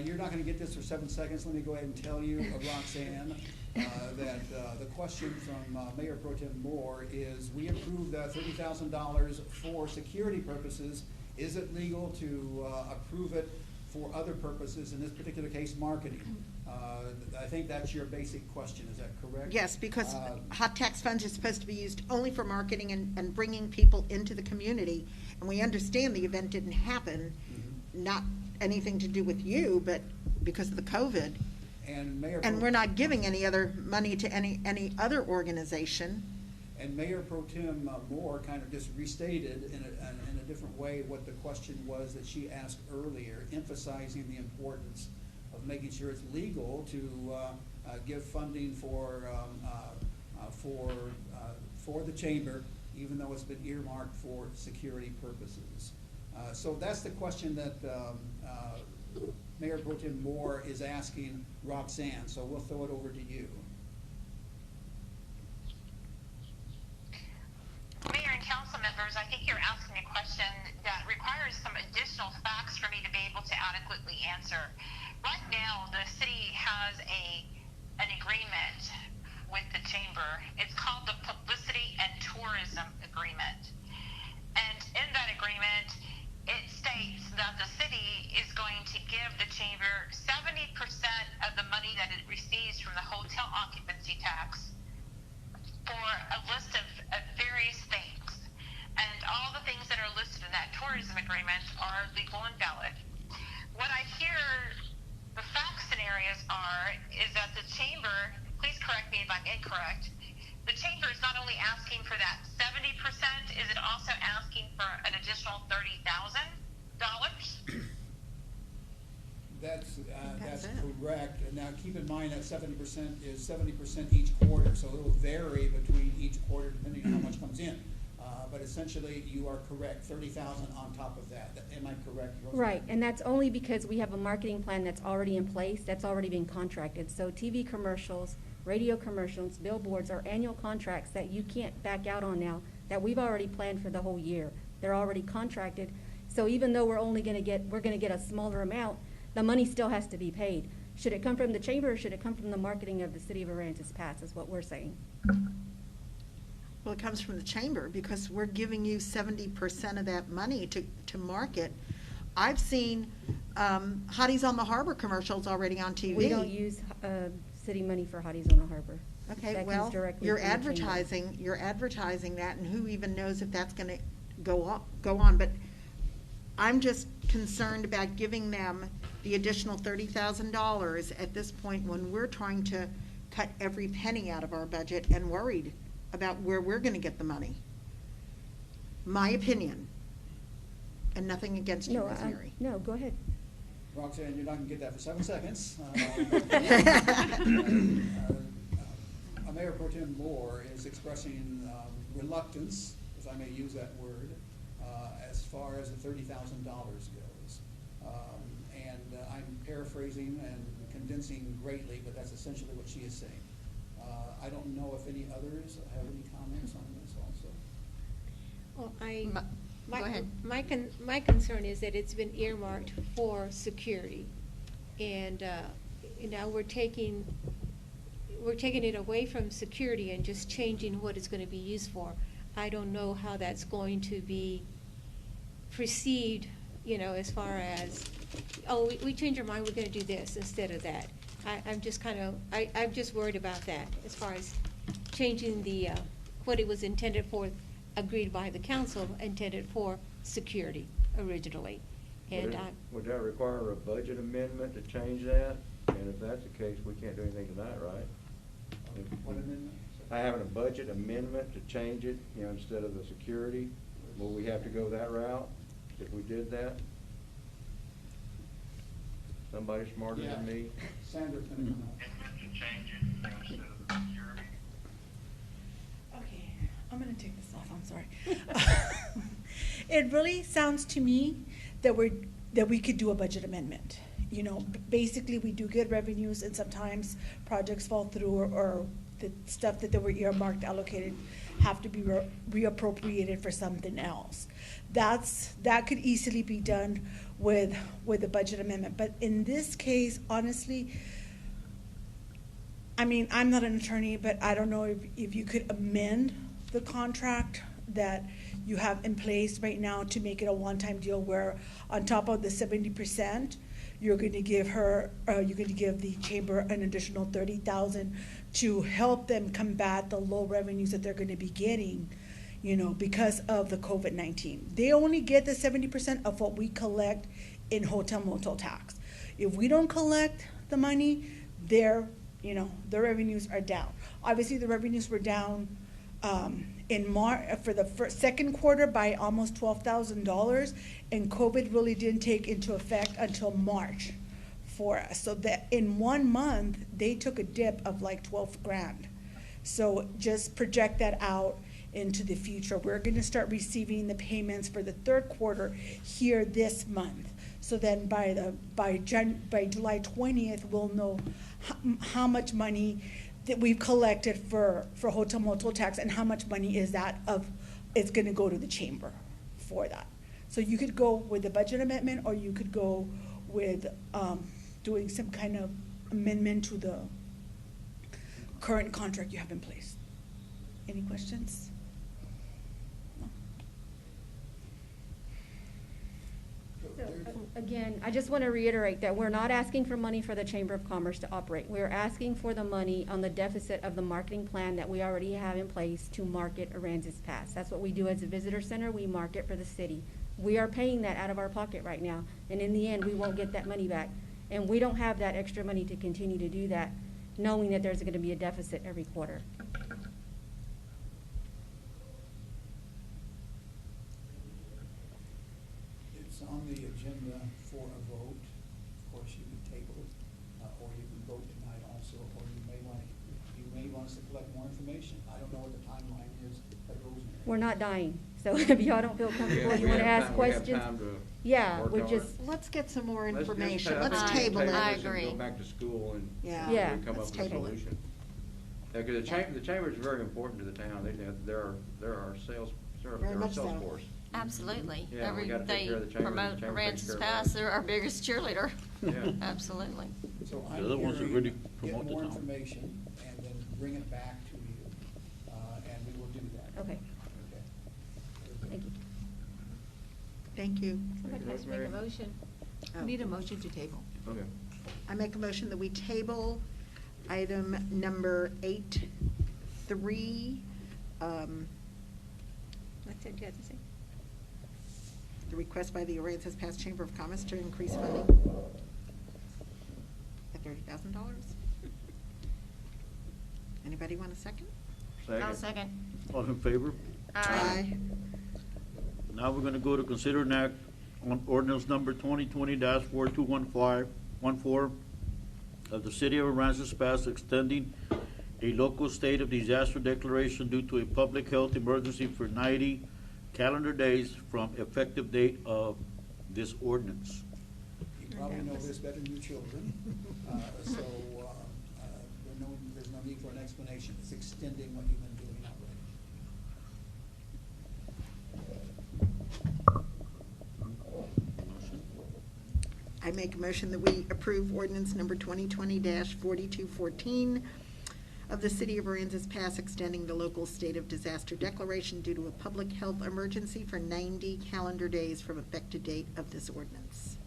You're not going to get this for 7 seconds. Let me go ahead and tell you, Roxanne, that the question from Mayor Pro Tem Moore is, we approved $30,000 for security purposes. Is it legal to approve it for other purposes, in this particular case, marketing? I think that's your basic question. Is that correct? Yes, because hot tax funds are supposed to be used only for marketing and bringing people into the community. And we understand the event didn't happen, not anything to do with you, but because of the COVID. And we're not giving any other money to any other organization. And Mayor Pro Tem Moore kind of just restated in a different way what the question was that she asked earlier, emphasizing the importance of making sure it's legal to give funding for the chamber, even though it's been earmarked for security purposes. So that's the question that Mayor Pro Tem Moore is asking Roxanne. So we'll throw it over to you. Mayor and council members, I think you're asking a question that requires some additional facts for me to be able to adequately answer. Right now, the city has an agreement with the chamber. It's called the Publicity and Tourism Agreement. And in that agreement, it states that the city is going to give the chamber 70% of the money that it receives from the hotel occupancy tax for a list of various things. And all the things that are listed in that tourism agreement are legal and valid. What I hear the fact scenarios is that the chamber, please correct me if I'm incorrect, the chamber is not only asking for that 70%, is it also asking for an additional $30,000? That's That's it. correct. And now keep in mind that 70% is 70% each quarter, so it will vary between each quarter depending on how much comes in. But essentially, you are correct, 30,000 on top of that. Am I correct, Rosemary? Right, and that's only because we have a marketing plan that's already in place, that's already been contracted. So TV commercials, radio commercials, billboards are annual contracts that you can't back out on now, that we've already planned for the whole year. They're already contracted. So even though we're gonna get a smaller amount, the money still has to be paid. Should it come from the chamber or should it come from the marketing of the city of Aransas Pass, is what we're saying. Well, it comes from the chamber because we're giving you 70% of that money to market. I've seen Hotties on the Harbor commercials already on TV. We don't use city money for Hotties on the Harbor. Okay, That comes well, directly you're from the chamber. advertising that, and who even knows if that's gonna go on, but I'm just concerned about giving them the additional $30,000 at this point when we're trying to cut every penny out of our budget and worried about where we're gonna get the money. My opinion, and nothing against you, No, Rosemary. no, go ahead. Roxanne, you're not gonna get that for 7 seconds. Mayor Pro Tem Moore is expressing reluctance, if I may use that word, as far as the $30,000 goes. And I'm paraphrasing and condensing greatly, but that's essentially what she is saying. I don't know if any others have any comments on this also. Well, Go ahead. my concern is that it's been earmarked for security. And now we're taking it away from security and just changing what it's going to be used for. I don't know how that's going to be perceived, as far as, oh, we changed our mind, we're going to do this instead of that. I'm just worried about that as far as changing what it was intended for, agreed by the council, intended for security originally. And Would that require a budget amendment to change that? And if that's the case, we can't do anything tonight, right? What amendment? Having a budget amendment to change it, instead of the security, will we have to go that route if we did that? Somebody smarter than me? Sandra's gonna come up. Okay, I'm gonna take this off, I'm sorry. It really sounds to me that we could do a budget amendment. Basically, we do get revenues and sometimes projects fall through or the stuff that they were earmarked, allocated, have to be reappropriated for something else. That could easily be done with a budget amendment. But in this case, honestly, I'm not an attorney, but I don't know if you could amend the contract that you have in place right now to make it a one-time deal where on top of the 70%, you're going to give the chamber an additional $30,000 to help them combat the low revenues that they're going to be getting, because of the COVID-19. They only get the 70% of what we collect in hotel motel tax. If we don't collect the money, their revenues are down. Obviously, the revenues were down in March for the second quarter by almost $12,000, and COVID really didn't take into effect until March for us. So that in 1 month they took a dip of like 12 grand. So just project that out into the future. We're going to start receiving the payments for the third quarter here this month. So then by July 20th, we'll know how much money that we've collected for hotel motel tax and how much money is it's going to go to the chamber for that. So you could go with the budget amendment, or you could go with doing some kind of amendment to the current contract you have in place. Any questions? So, again, I just want to reiterate that we're not asking for money for the Chamber of Commerce to operate. We're asking for the money on the deficit of the marketing plan that we already have in place to market Aransas Pass. That's what we do as a visitor center. We market for the city. We are paying that out of our pocket right now, and in the end, we won't get that money back. And we don't have that extra money to continue to do that, knowing that there's gonna be a deficit every quarter. It's on the agenda for a vote. Of course, you can table it, or you can vote tonight also, or you may want us to collect more information. I don't know what the timeline is at Rosemary. We're not dying, so if y'all don't feel comfortable, you wanna ask questions. Yeah, we're just, Let's get some more Let's just information. ta- Let's I think table table it. this and Go back to school and Yeah. Yeah, come let's up with a table it. solution. Yeah, because the chamber is very important to the town. They're our sales, Very they're our much sales so. force. Absolutely. Yeah, we gotta take care of the chamber, Promote the chamber takes Aransas care of Pass, us. they're our biggest cheerleader. Yeah. Absolutely. So The I'm other ones that hearing, really get promote the more town. information and then bring it back to you, and we will do that. okay, Okay. thank you. Thank you. Somebody has to make a motion. Oh. Need a motion to table. Okay. I make a motion that we table item number 8.3, What's that you have to say? the request by the Aransas Pass Chamber of Commerce to increase funding at $30,000. Anybody want a second? I'll second. All in favor? Aye. Now we're gonna go to consider and act on ordinance number 2020-4214 of the city of Aransas Pass extending a local state of disaster declaration due to a public health emergency for 90 calendar days from effective date of this ordinance. You probably know this better than your children, so there's no need for an explanation. It's extending what you've been doing already. I make a motion that we approve ordinance number 2020-4214 of the city of Aransas Pass extending the local state of disaster declaration due to a public health emergency for 90 calendar days from effective date of this ordinance.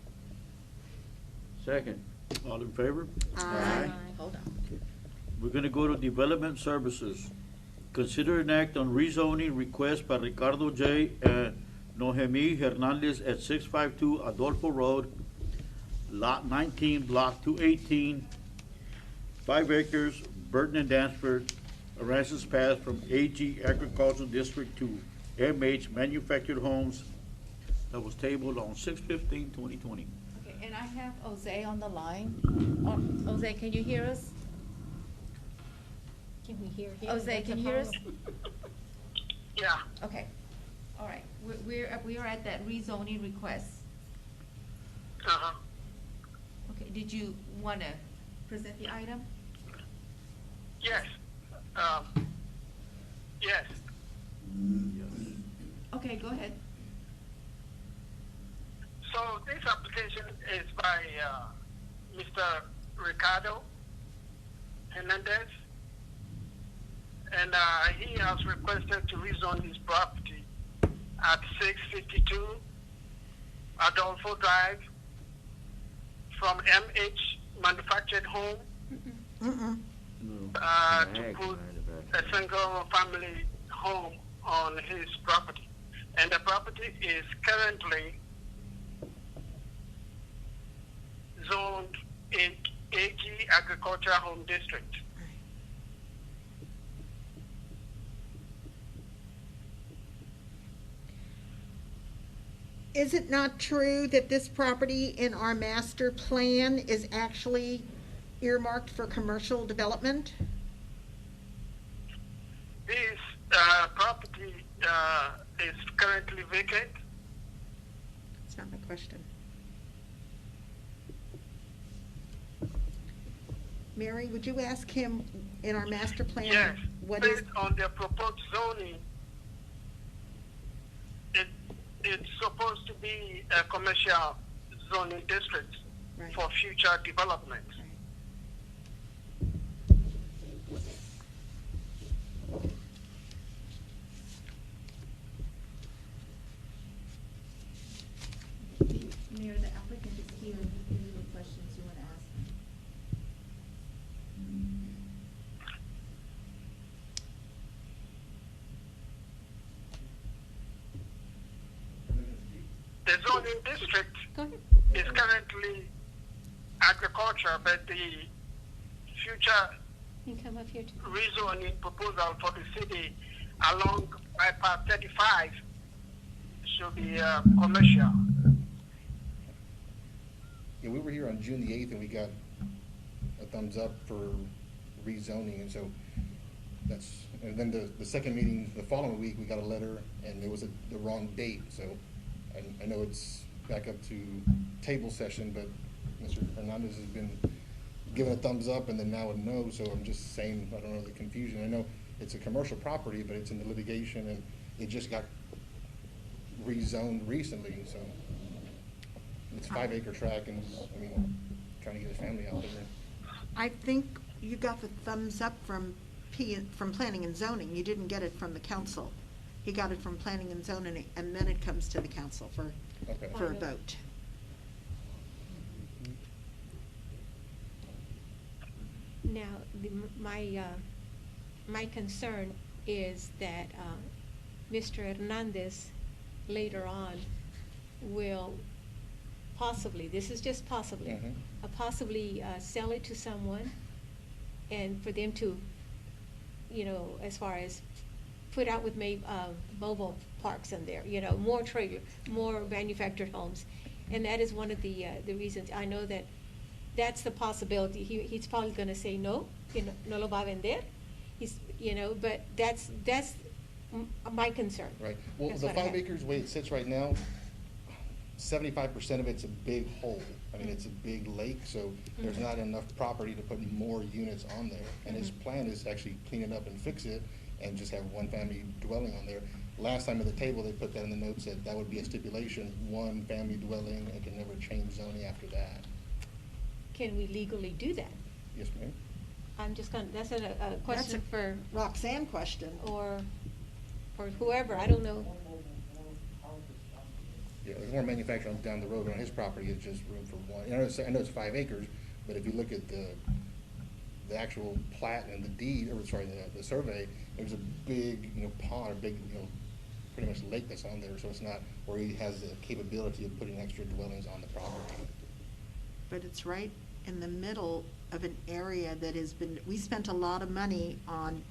Second. All in favor? Aye. Hold on. We're gonna go to development services. Consider an act on rezoning request by Ricardo J. and Nohemi Hernandez at 652 Adolfo Road, Lot 19, Block 218, 5 acres, Burton and Dansford, Aransas Pass from AG Agricultural District to MH Manufactured Homes. That was tabled on 6/15/2020. Okay, and I have Jose on the line. Jose, can you hear us? Can we hear him? Jose, That's can a you hear us? problem. Yeah. Okay, all right. We are at that rezoning request. Uh-huh. Okay, did you want to present the item? Yes. Yes. Okay, go ahead. So this application is by Mr. Ricardo Hernandez, and he has requested to rezone his property at 652 Adolfo Drive from MH Manufactured Home to put a single family home on his property. And the property is currently zoned in AG Agricultural Home District. Is it not true that this property in our master plan is actually earmarked for commercial development? This property is currently vacant. That's not my question. Mary, would you ask him in our master plan? Yes, What is, based on the proposed zoning, it's supposed to be a commercial zoning district Right. for future development. Mayor, the applicant is here. Any other questions you want to ask? the zoning district is currently agriculture, but the future You can come up here too. rezoning proposal for the city along bypass 35 should be commercial. Yeah, we were here on June the 8th and we got a thumbs up for rezoning, and so that's, and then the second meeting, the following week, we got a letter and it was the wrong date, so I know it's back up to table session, but Mr. Hernandez has been given a thumbs up and then now a no, so I'm just saying, I don't know the confusion. I know it's a commercial property, but it's in the litigation and it just got rezoned recently, so it's 5-acre tract and, I mean, trying to get his family out there. I think you got the thumbs up from Planning and Zoning. You didn't get it from the council. He got it from Planning and Zoning, and then it comes to the council for a vote. Now, my concern is that Mr. Hernandez later on will possibly, this is just possibly, possibly sell it to someone, and for them to, you know, as far as put out with mobile parks in there, you know, more manufactured homes. And that is one of the reasons. I know that that's the possibility. He's probably gonna say no, you know, no lo va a vender. He's, you know, but that's my concern. Right. Well, That's the what I 5 have. acres, the way it sits right now, 75% of it's a big hole. I mean, it's a big lake, so there's not enough property to put more units on there. And his plan is to actually clean it up and fix it and just have one family dwelling on there. Last time at the table, they put that in the notes that that would be a stipulation, one family dwelling, and can never change zoning after that. Can we legally do that? Yes, ma'am? I'm just gonna, that's a question for. Roxanne question. Or whoever, I don't know. Yeah, there's more manufacturing down the road, but on his property, it's just room for one. I know it's 5 acres, but if you look at the actual plat and the deed, or sorry, the survey, there's a big, you know, pond, or big, you know, pretty much lake that's on there, so it's not where he has the capability of putting extra dwellings on the property. But it's right in the middle of an area that has been, we spent a lot of money on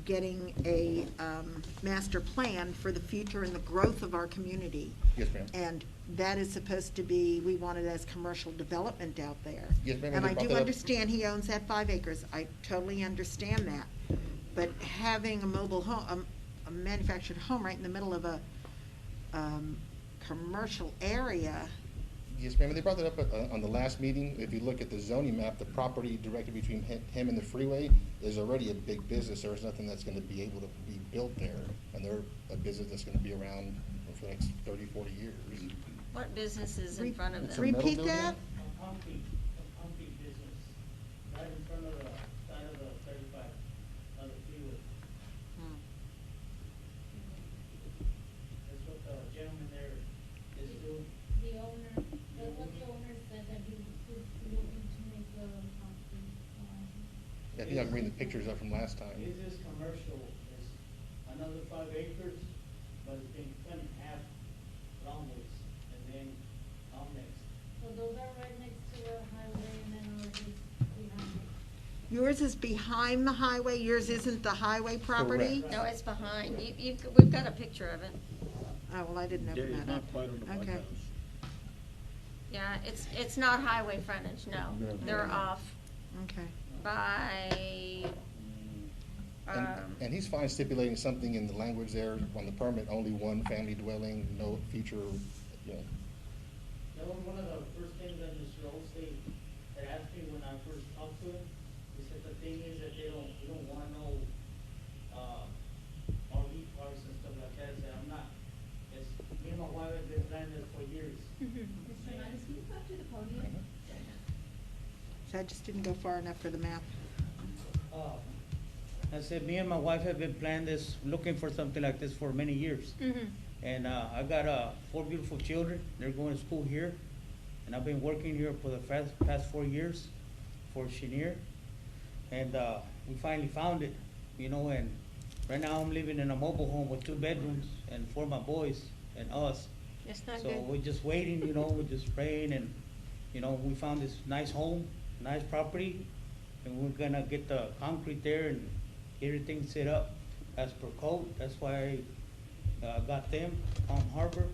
getting a master plan for the future and the growth of our community. Yes, ma'am. And that is supposed to be, we want it as commercial development out there. Yes, ma'am. And they I brought do that up. understand he owns that 5 acres. I totally understand that. But having a mobile home, a manufactured home right in the middle of a commercial area. Yes, ma'am, and they brought that up on the last meeting. If you look at the zoning map, the property directly between him and the freeway is already a big business. There's nothing that's gonna be able to be built there, and they're a business that's gonna be around for the next 30, 40 years. What business is in front of It's them? a metal Repeat building? that? A pumping business, right in front of the side of the 35, on the freeway. That's what the gentleman there is doing. The owner, that's what the owner said, that he was looking to make a concrete. Yeah, I think I can bring the pictures up from last time. This is commercial, it's another 5 acres, but it's being cut in half long ways, and then on next. So those are right next to the highway and then ours is behind it. Yours is behind the highway, yours isn't the highway property? No, it's behind. We've got a picture of it. Oh, well, I didn't Yeah, open it's that up. not quite on the White Okay. House. Yeah, it's not highway frontage, no. They're off Okay. by, And he's fine stipulating something in the language there on the permit, only one family dwelling, no future, you know. That was one of the first things that Mr. Olsey had asked me when I first talked to him. He said the thing is that they don't want no, RV parks and stuff like that. I said, I'm not, it's, me and my wife have been planning this for years. Mr. Hernandez, can you come to the podium? So I just didn't go far enough for the map. I said, me and my wife have been planning this, looking for something like this for many years. And I got 4 beautiful children. They're going to school here. And I've been working here for the past 4 years for Chenier. And we finally found it, you know, and right now I'm living in a mobile home with 2 bedrooms and 4 of my boys and us. That's not So good. we're just waiting, we're just praying, and, we found this nice home, nice property, and we're gonna get the concrete there and get everything set up as per code. That's why I got them, Palm Harbor,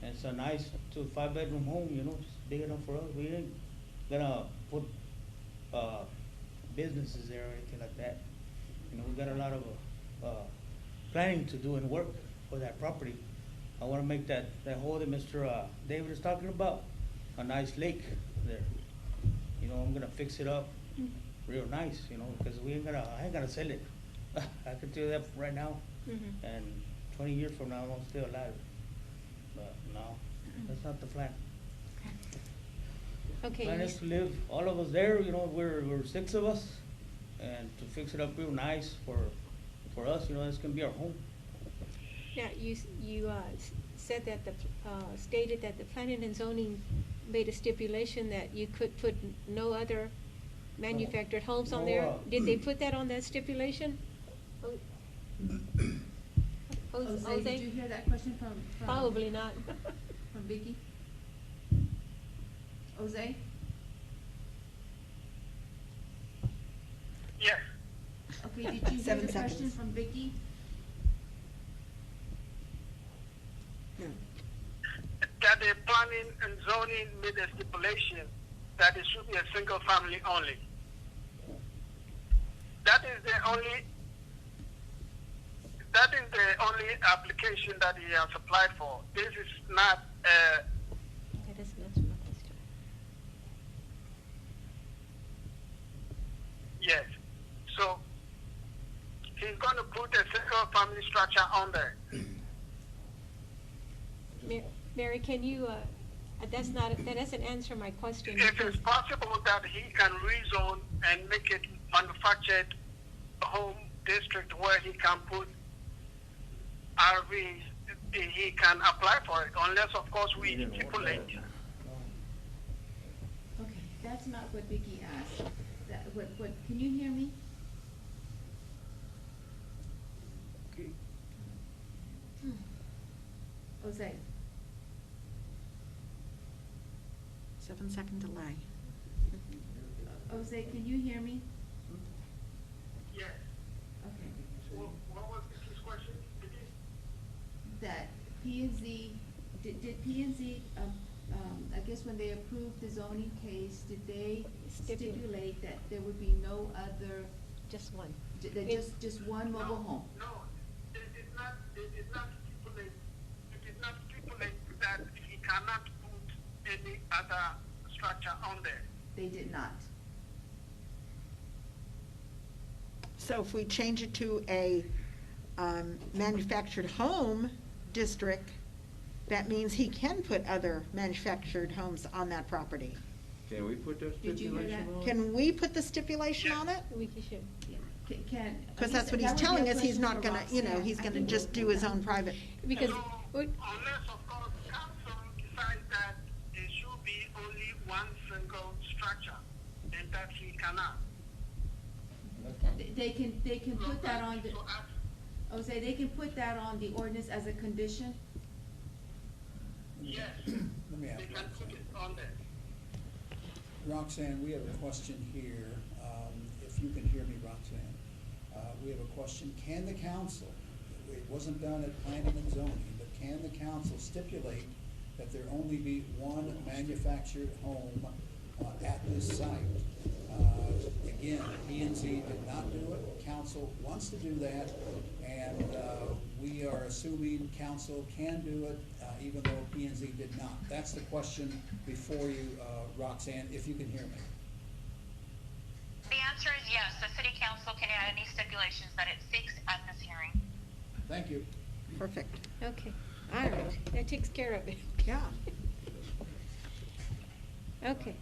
and it's a nice 5-bedroom home, just big enough for us. We ain't gonna put, businesses there or anything like that. We got a lot of, planning to do and work for that property. I wanna make that hole that Mr. David is talking about, a nice lake there. I'm gonna fix it up real nice, because I ain't gonna sell it. I can tell you that right now. And 20 years from now, I'm still alive. But no, that's not the plan. Okay. Plan is to live, all of us there, we're 6 of us, and to fix it up real nice for us, it's gonna be our home. Now, you said that stated that the planning and zoning made a stipulation that you could put no other manufactured homes on there. Did they put that on that stipulation? Jose, did you hear that question from? Probably not. From Vicky? Jose? Yes. Okay, did you hear 7 the question seconds. from Vicky? That the planning and zoning made a stipulation that it should be a single family only. That is the only application that he has applied for. This is not That is not my question. yes. So he's going to put a single family structure on there. Mary, can you, that doesn't answer my question. If it's possible that he can rezone and make it manufactured home district where he can put RVs, he can apply for it, unless of course we stipulate. Okay, that's not what Vicky asked. Can you hear me? Jose? 7-second delay. Jose, can you hear me? Yes. Okay. What was his question? That P&Z, did P&Z, I guess when they approved the zoning case, did they stipulate that there would be no other? Just one. Just one mobile home? No, it did not stipulate that he cannot put any other structure on there. They did not. So if we change it to a manufactured home district, that means he can put other manufactured homes on that property. Can we put that Did you hear stipulation that? on? Can we put the stipulation on it? We should. Can. Because that's what he's telling us, he's not gonna, he's gonna just do his own private. Because. Unless of course council decides that it should be only one single structure, and that he cannot. They can put that on the, Jose, they can put that on the ordinance as a condition? Yes, Let me ask they can put it on there. Roxanne, we have a question here. If you can hear me, Roxanne. We have a question. Can the council, it wasn't done at planning and zoning, but can the council stipulate that there only be one manufactured home at this site? Again, P&Z did not do it. Council wants to do that, and we are assuming council can do it, even though P&Z did not. That's the question before you, Roxanne, if you can hear me. The answer is yes. The city council can add any stipulations that it seeks at this hearing. Thank you. Perfect. Okay, all right, that takes care of it. Yeah. Okay.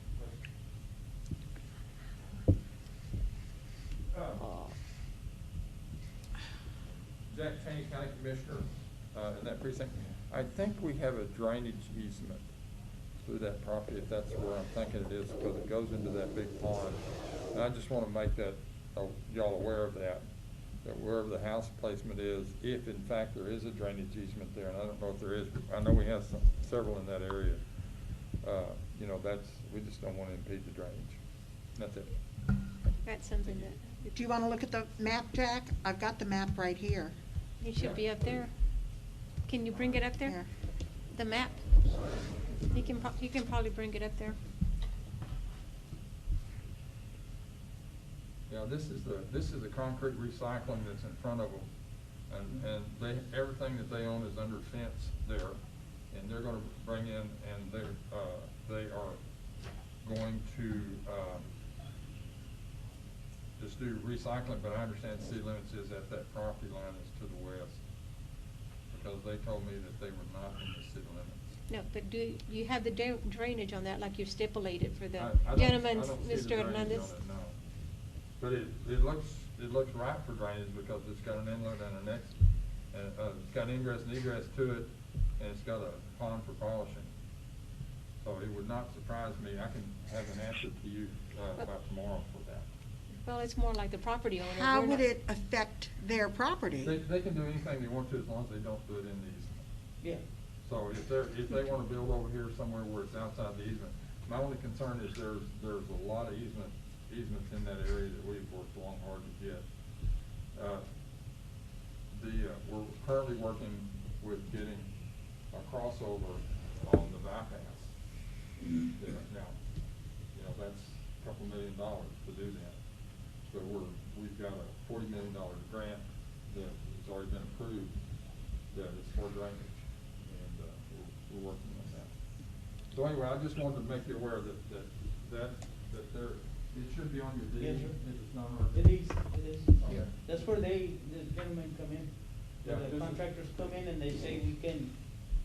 Jack Cheney, County Commissioner, in that precinct. I think we have a drainage easement through that property, if that's where I'm thinking it is, because it goes into that big pond. And I just want to make that, y'all aware of that wherever the house placement is, if in fact there is a drainage easement there, and I don't know if there is, I know we have several in that area. You know, we just don't want to impede the drainage. That's it. That's something that, Do you want to look at the map, Jack? I've got the map right here. it should be up there. Can you bring it up there? Here. The map? You can probably bring it up there. Yeah, this is the concrete recycling that's in front of them. And everything that they own is under fence there. And they're gonna bring in, and they are going to, just do recycling, but I understand city limits is at that property line is to the west. Because they told me that they were not in the city limits. No, but do you have the drainage on that like you stipulated for the I don't- gentleman, I don't see the Mr. drainage Hernandez? on it, no. But it looks right for drainage because it's got an inlet and an exit. And, it's got ingress and egress to it, and it's got a pond for polishing. So it would not surprise me, I can have an answer to you, by tomorrow for that. Well, it's more like the property owner. How We're would not- it affect their property? They can do anything they want to as long as they don't do it in the easement. Yeah. So if they want to build over here somewhere where it's outside the easement, my only concern is there's a lot of easements in that area that we've worked long hard to get. We're currently working with getting a crossover on the bypass. Now, you know, that's a couple $1 million to do that. So we've got a $40 million grant that has already been approved that is for drainage, and we're working on that. So anyway, I just wanted to make you aware that there, it should be on your deed. Yes, sir. If it's not already. It is, it is. Okay. That's where the gentlemen come in. Yeah, The this is- contractors come in and they say we can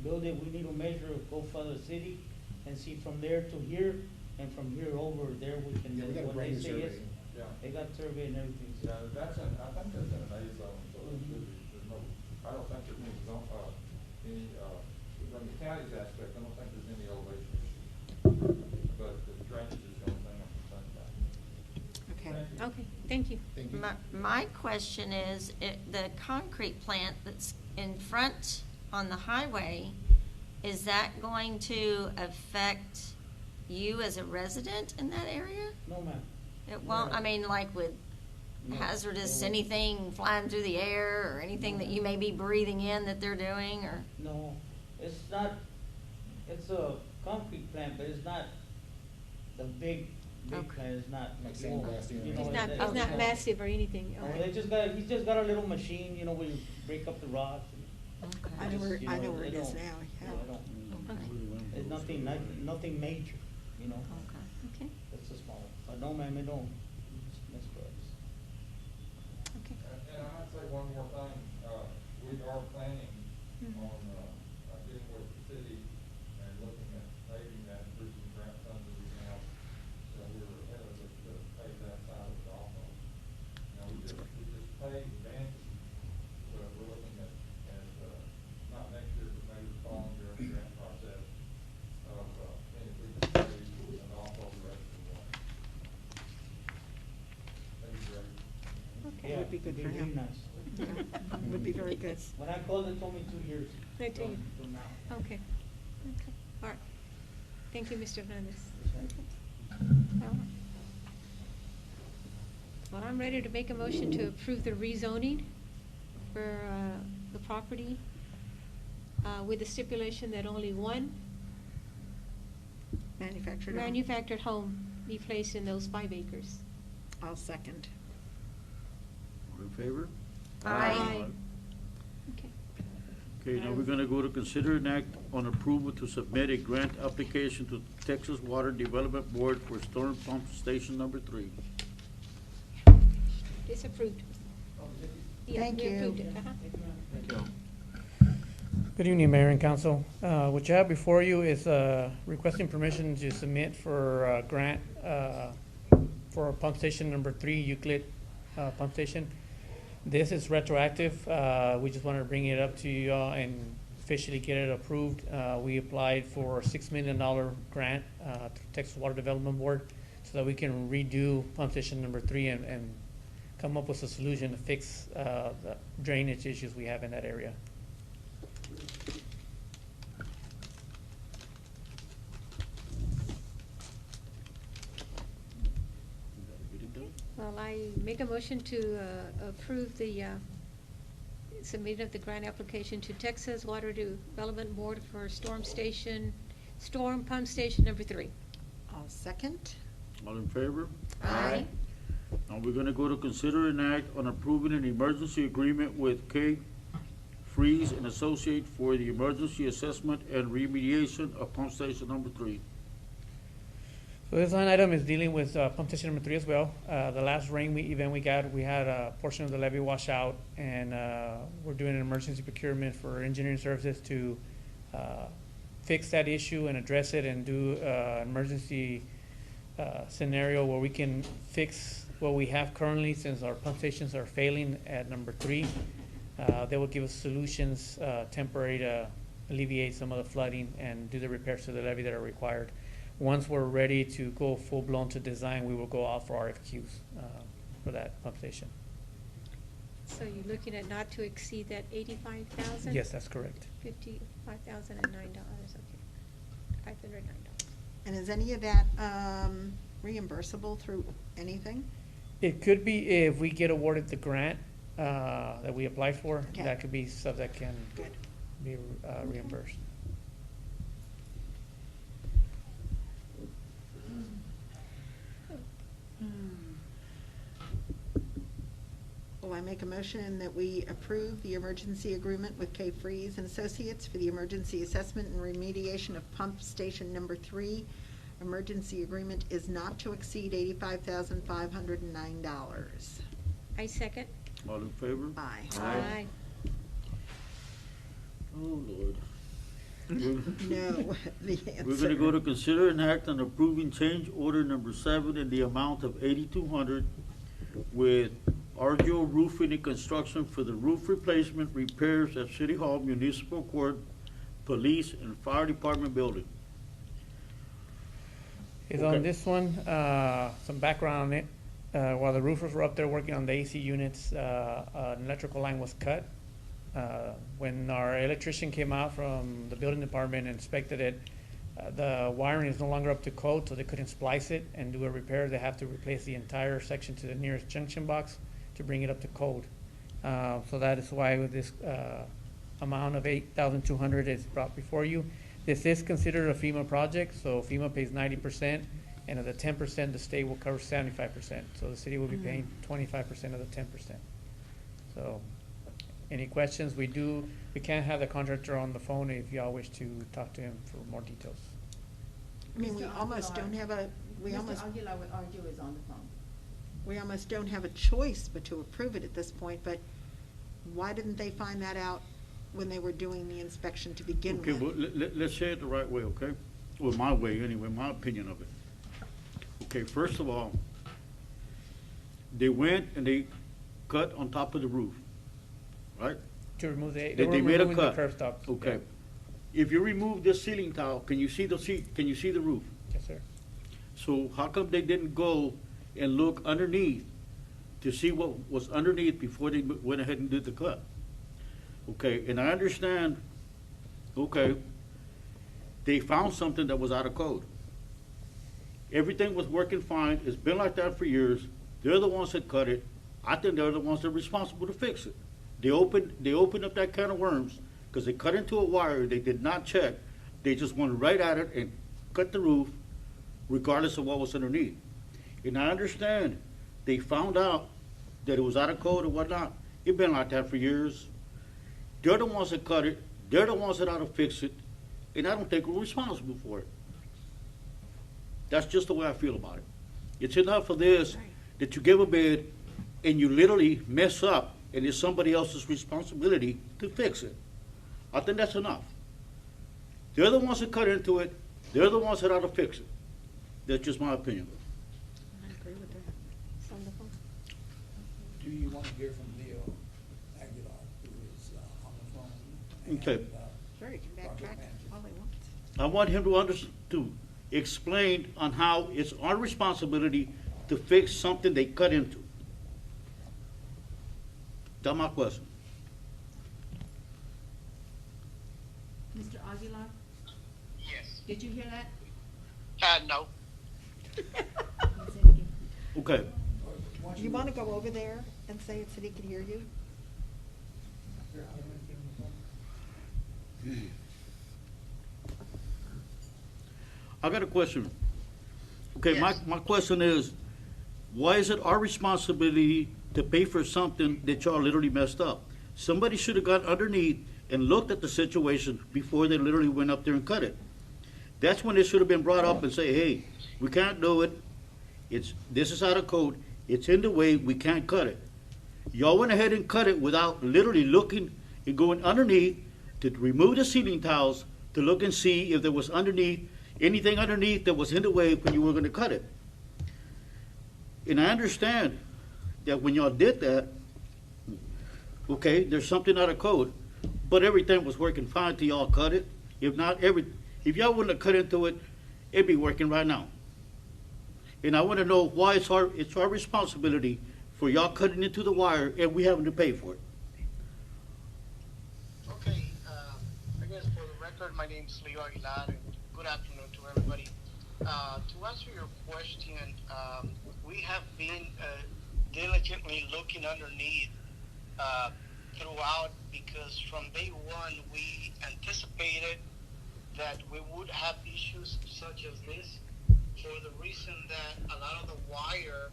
build it, we need to measure, go for the city and see from there to here, and from here over there, we can. Yeah, we got a when brand they new say yes, survey. Yeah. They got survey and everything. Yeah, I think that's in A zone, so it should be, I don't think there's any zone, from the county's aspect, I don't think there's any elevation issue. But the drainage is the only thing I'm concerned about. Okay. Thank you. Okay, thank you. Thank you. My question is, the concrete plant that's in front on the highway, is that going to affect you as a resident in that area? No, ma'am. It won't, I mean, like with No. hazardous, No. anything flying through the air, or anything that you may be breathing in that they're doing, or? No, it's not, it's a concrete plant, but it's not the big Okay. plant, it's not. Like sandblasting or you know, It's anything. not, that- it's not massive or anything. No, Okay. he's just got a little machine, you know, where you break up the rocks. I know where, You I know, know where it they is don't- now, yeah. they don't- Okay. It's nothing major, you know, Okay. Okay, it's a small, but no, ma'am, it don't mess with us. okay. And I might say one more thing, we are planning Mhm. on, getting with the city and looking at paving that through some grant funds that we have. So we're ahead of the pave that side of it also. Now, we just paved Vantage, but we're looking at, not next year, but maybe the following year in the grant process of, any we can pave and also the rest of the one. That'd be great. Okay. Yeah, would be good it'd for really him. nice. Would be very good. When I called, they told me 2 years. They tell you. From now. Okay, okay, all right. Thank you, Mr. Hernandez. Well, I'm ready to make a motion to approve the rezoning for the property with the stipulation that only one Manufactured home. manufactured home be placed in those 5 acres. I'll second. All in favor? Aye. Okay. Okay, now we're gonna go to consider an act on approval to submit a grant application to Texas Water Development Board for storm pump station number 3. It's approved. Yeah, Thank we you. approved it, uh-huh. Thank you. Good evening, Mayor and Council. What you have before you is requesting permission to submit for a grant for pump station number 3, Euclid Pump Station. This is retroactive. We just wanted to bring it up to you all and officially get it approved. We applied for a $6 million grant through Texas Water Development Board so that we can redo pump station number 3 and come up with a solution to fix the drainage issues we have in that area. Well, I make a motion to approve the submitting of the grant application to Texas Water Development Board for storm pump station number 3. I'll second. All in favor? Aye. Now we're gonna go to consider an act on approving an emergency agreement with K. Freeze and Associate for the emergency assessment and remediation of pump station number 3. So this line item is dealing with pump station number 3 as well. The last rain event we got, we had a portion of the levee wash out, and we're doing an emergency procurement for engineering services to fix that issue and address it and do an emergency scenario where we can fix what we have currently, since our pump stations are failing at number 3. They will give us solutions temporary to alleviate some of the flooding and do the repairs to the levee that are required. Once we're ready to go full-blown to design, we will go out for RFQs for that pump station. So you're looking at not to exceed that 85,000? Yes, that's correct. $55,009, okay. $509. And is any of that reimbursable through anything? It could be if we get awarded the grant that we applied for. Okay. That could be stuff that can be reimbursed. Well, I make a motion that we approve the emergency agreement with K. Freeze and Associates for the emergency assessment and remediation of pump station number 3. Emergency agreement is not to exceed $85,509. I second. All in favor? Aye. Aye. Oh, Lord. No, the answer. We're gonna go to consider an act on approving change order number 7 in the amount of $8,200 with Argio Roofing and Construction for the roof replacement repairs at City Hall, Municipal Court, Police, and Fire Department building. Is Okay. on this one, some background on it. While the roofers were up there working on the AC units, an electrical line was cut. When our electrician came out from the building department and inspected it, the wiring is no longer up to code, so they couldn't splice it and do a repair. They have to replace the entire section to the nearest junction box to bring it up to code. So that is why with this amount of $8,200 is brought before you. This is considered a FEMA project, so FEMA pays 90%, and of the 10%, the state will cover 75%. So the city will be paying 25% of the 10%. So, any questions? We can't have the contractor on the phone if y'all wish to talk to him for more details. I mean, we Mr. almost Aguilar. don't have a, we Mr. almost, Aguilar with Argio is on the phone. we almost don't have a choice but to approve it at this point, but why didn't they find that out when they were doing the inspection to begin Okay, with? well, let's say it the right way, okay? Well, my way, anyway, my opinion of it. Okay, first of all, they went and they cut on top of the roof, right? To remove the, They were made a removing the cut. curb stops. Okay. If you remove this ceiling tile, can you see the roof? Yes, sir. So how come they didn't go and look underneath to see what was underneath before they went ahead and did the cut? Okay, and I understand, okay, they found something that was out of code. Everything was working fine, it's been like that for years, they're the ones that cut it, I think they're the ones that are responsible to fix it. They opened up that can of worms, because they cut into a wire, they did not check, they just went right at it and cut the roof, regardless of what was underneath. And I understand, they found out that it was out of code or whatnot, it's been like that for years. They're the ones that cut it, they're the ones that ought to fix it, and I don't think we're responsible for it. That's just the way I feel about it. It's enough of this, that you give a bid, and you literally mess up, and it's somebody else's responsibility to fix it. I think that's enough. They're the ones that cut into it, they're the ones that ought to fix it. That's just my opinion. I agree with that. It's on the phone. Do you want to hear from Leo Aguilar, who is on the phone? Okay. Sure, you can backtrack all they want. I want him to explain on how it's our responsibility to fix something they cut into. That's my question. Mr. Aguilar, Yes. did you hear that? No. Okay. Why Do you want to go over there and say it so he can hear you? I got a question. Okay, Yes. my question is, why is it our responsibility to pay for something that y'all literally messed up? Somebody should have got underneath and looked at the situation before they literally went up there and cut it. That's when it should have been brought up and say, hey, we can't do it. This is out of code. It's in the way. We can't cut it. Y'all went ahead and cut it without literally looking and going underneath to remove the ceiling tiles to look and see if there was anything underneath that was in the way when you were going to cut it. And I understand that when y'all did that, okay, there's something out of code, but everything was working fine till y'all cut it. If y'all wouldn't have cut into it, it'd be working right now. And I want to know why it's our responsibility for y'all cutting into the wire and we having to pay for it. Okay, I guess for the record, my name is Leo Aguilar, and good afternoon to everybody. To answer your question, we have been diligently looking underneath throughout, because from day one we anticipated that we would have issues such as this, for the reason that a lot of the wire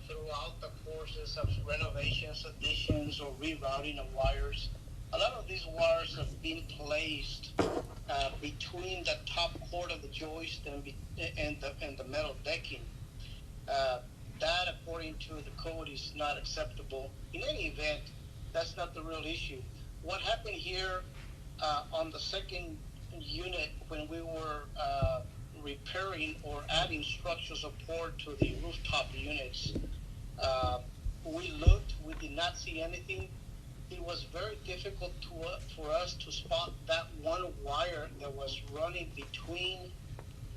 throughout the courses of renovations, additions, or rerouting of wires, a lot of these wires have been placed between the top cord of the joist and the metal decking. That, according to the code, is not acceptable. In any event, that's not the real issue. What happened here on the second unit, when we were repairing or adding structural support to the rooftop units, we looked, we did not see anything. It was very difficult for us to spot that one wire that was running between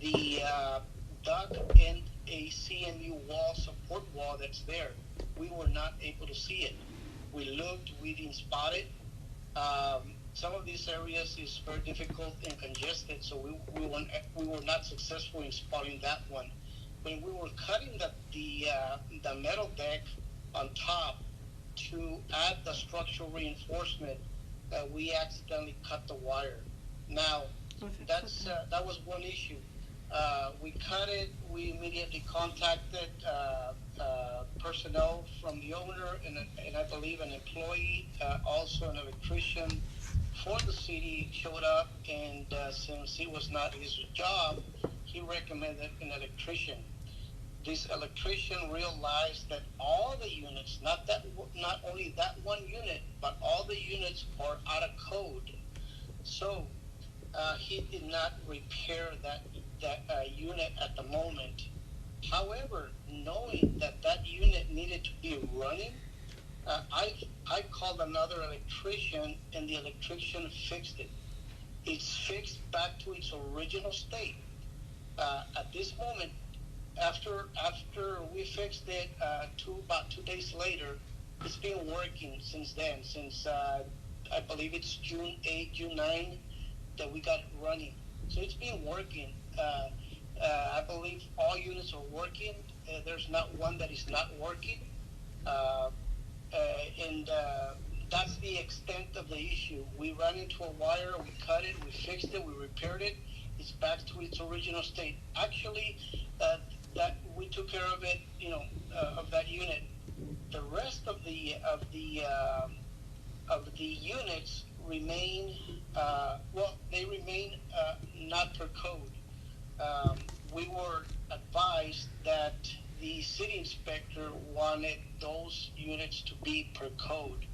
the duct and a CMU wall, support wall that's there. We were not able to see it. We looked, we didn't spot it. Some of these areas is very difficult and congested, so we were not successful in spotting that one. When we were cutting the metal deck on top to add the structural reinforcement, we accidentally cut the wire. Now, that was one issue. We cut it. We immediately contacted personnel from the owner and I believe an employee, also an electrician for the city showed up, and since it was not his job, he recommended an electrician. This electrician realized that all the units, not only that one unit, but all the units are out of code. So he did not repair that unit at the moment. However, knowing that unit needed to be running, I called another electrician, and the electrician fixed it. It's fixed back to its original state. At this moment, after we fixed it, about 2 days later, it's been working since then. Since I believe it's June 8, June 9 that we got it running. So it's been working. I believe all units are working. There's not one that is not working. And that's the extent of the issue. We ran into a wire, we cut it, we fixed it, we repaired it. It's back to its original state. Actually, that we took care of it, of that unit. The rest of the units remain, they remain not per code. We were advised that the city inspector wanted those units to be per code.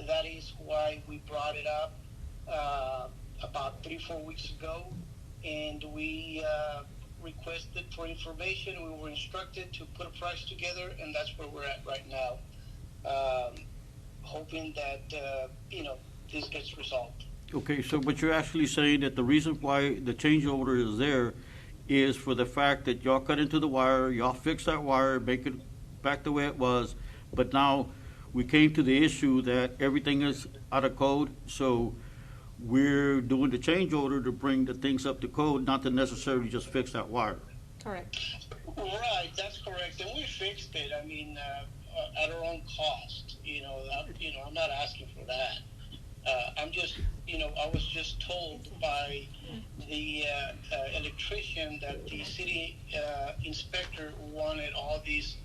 That is why we brought it up about 3-4 weeks ago, and we requested for information. We were instructed to put a price together, and that's where we're at right now, hoping that this gets resolved. Okay, so what you're actually saying that the reason why the change order is there is for the fact that y'all cut into the wire, y'all fix that wire, make it back the way it was, but now we came to the issue that everything is out of code, so we're doing the change order to bring the things up to code, not to necessarily just fix that wire. Correct. Right, that's correct, and we fixed it. I mean, at our own cost. I'm not asking for that. I'm just, I was just told by the electrician that the city inspector wanted all these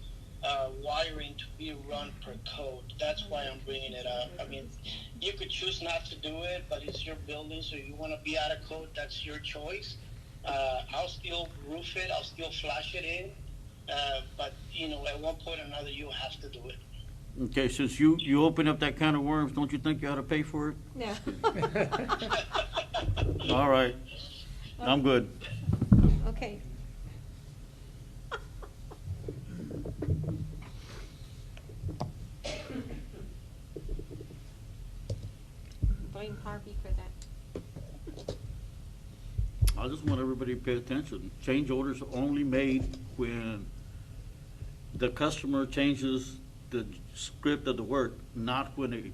wiring to be run per code. That's why I'm bringing it up. I mean, you could choose not to do it, but it's your building, so you want to be out of code, that's your choice. I'll still roof it, I'll still flash it in, but, at one point or another, you have to do it. Okay, since you open up that can of worms, don't you think you ought to pay for it? No. All right, I'm good. Okay. Blame Harvey for that. I just want everybody to pay attention. Change orders are only made when the customer changes the script of the work, not when a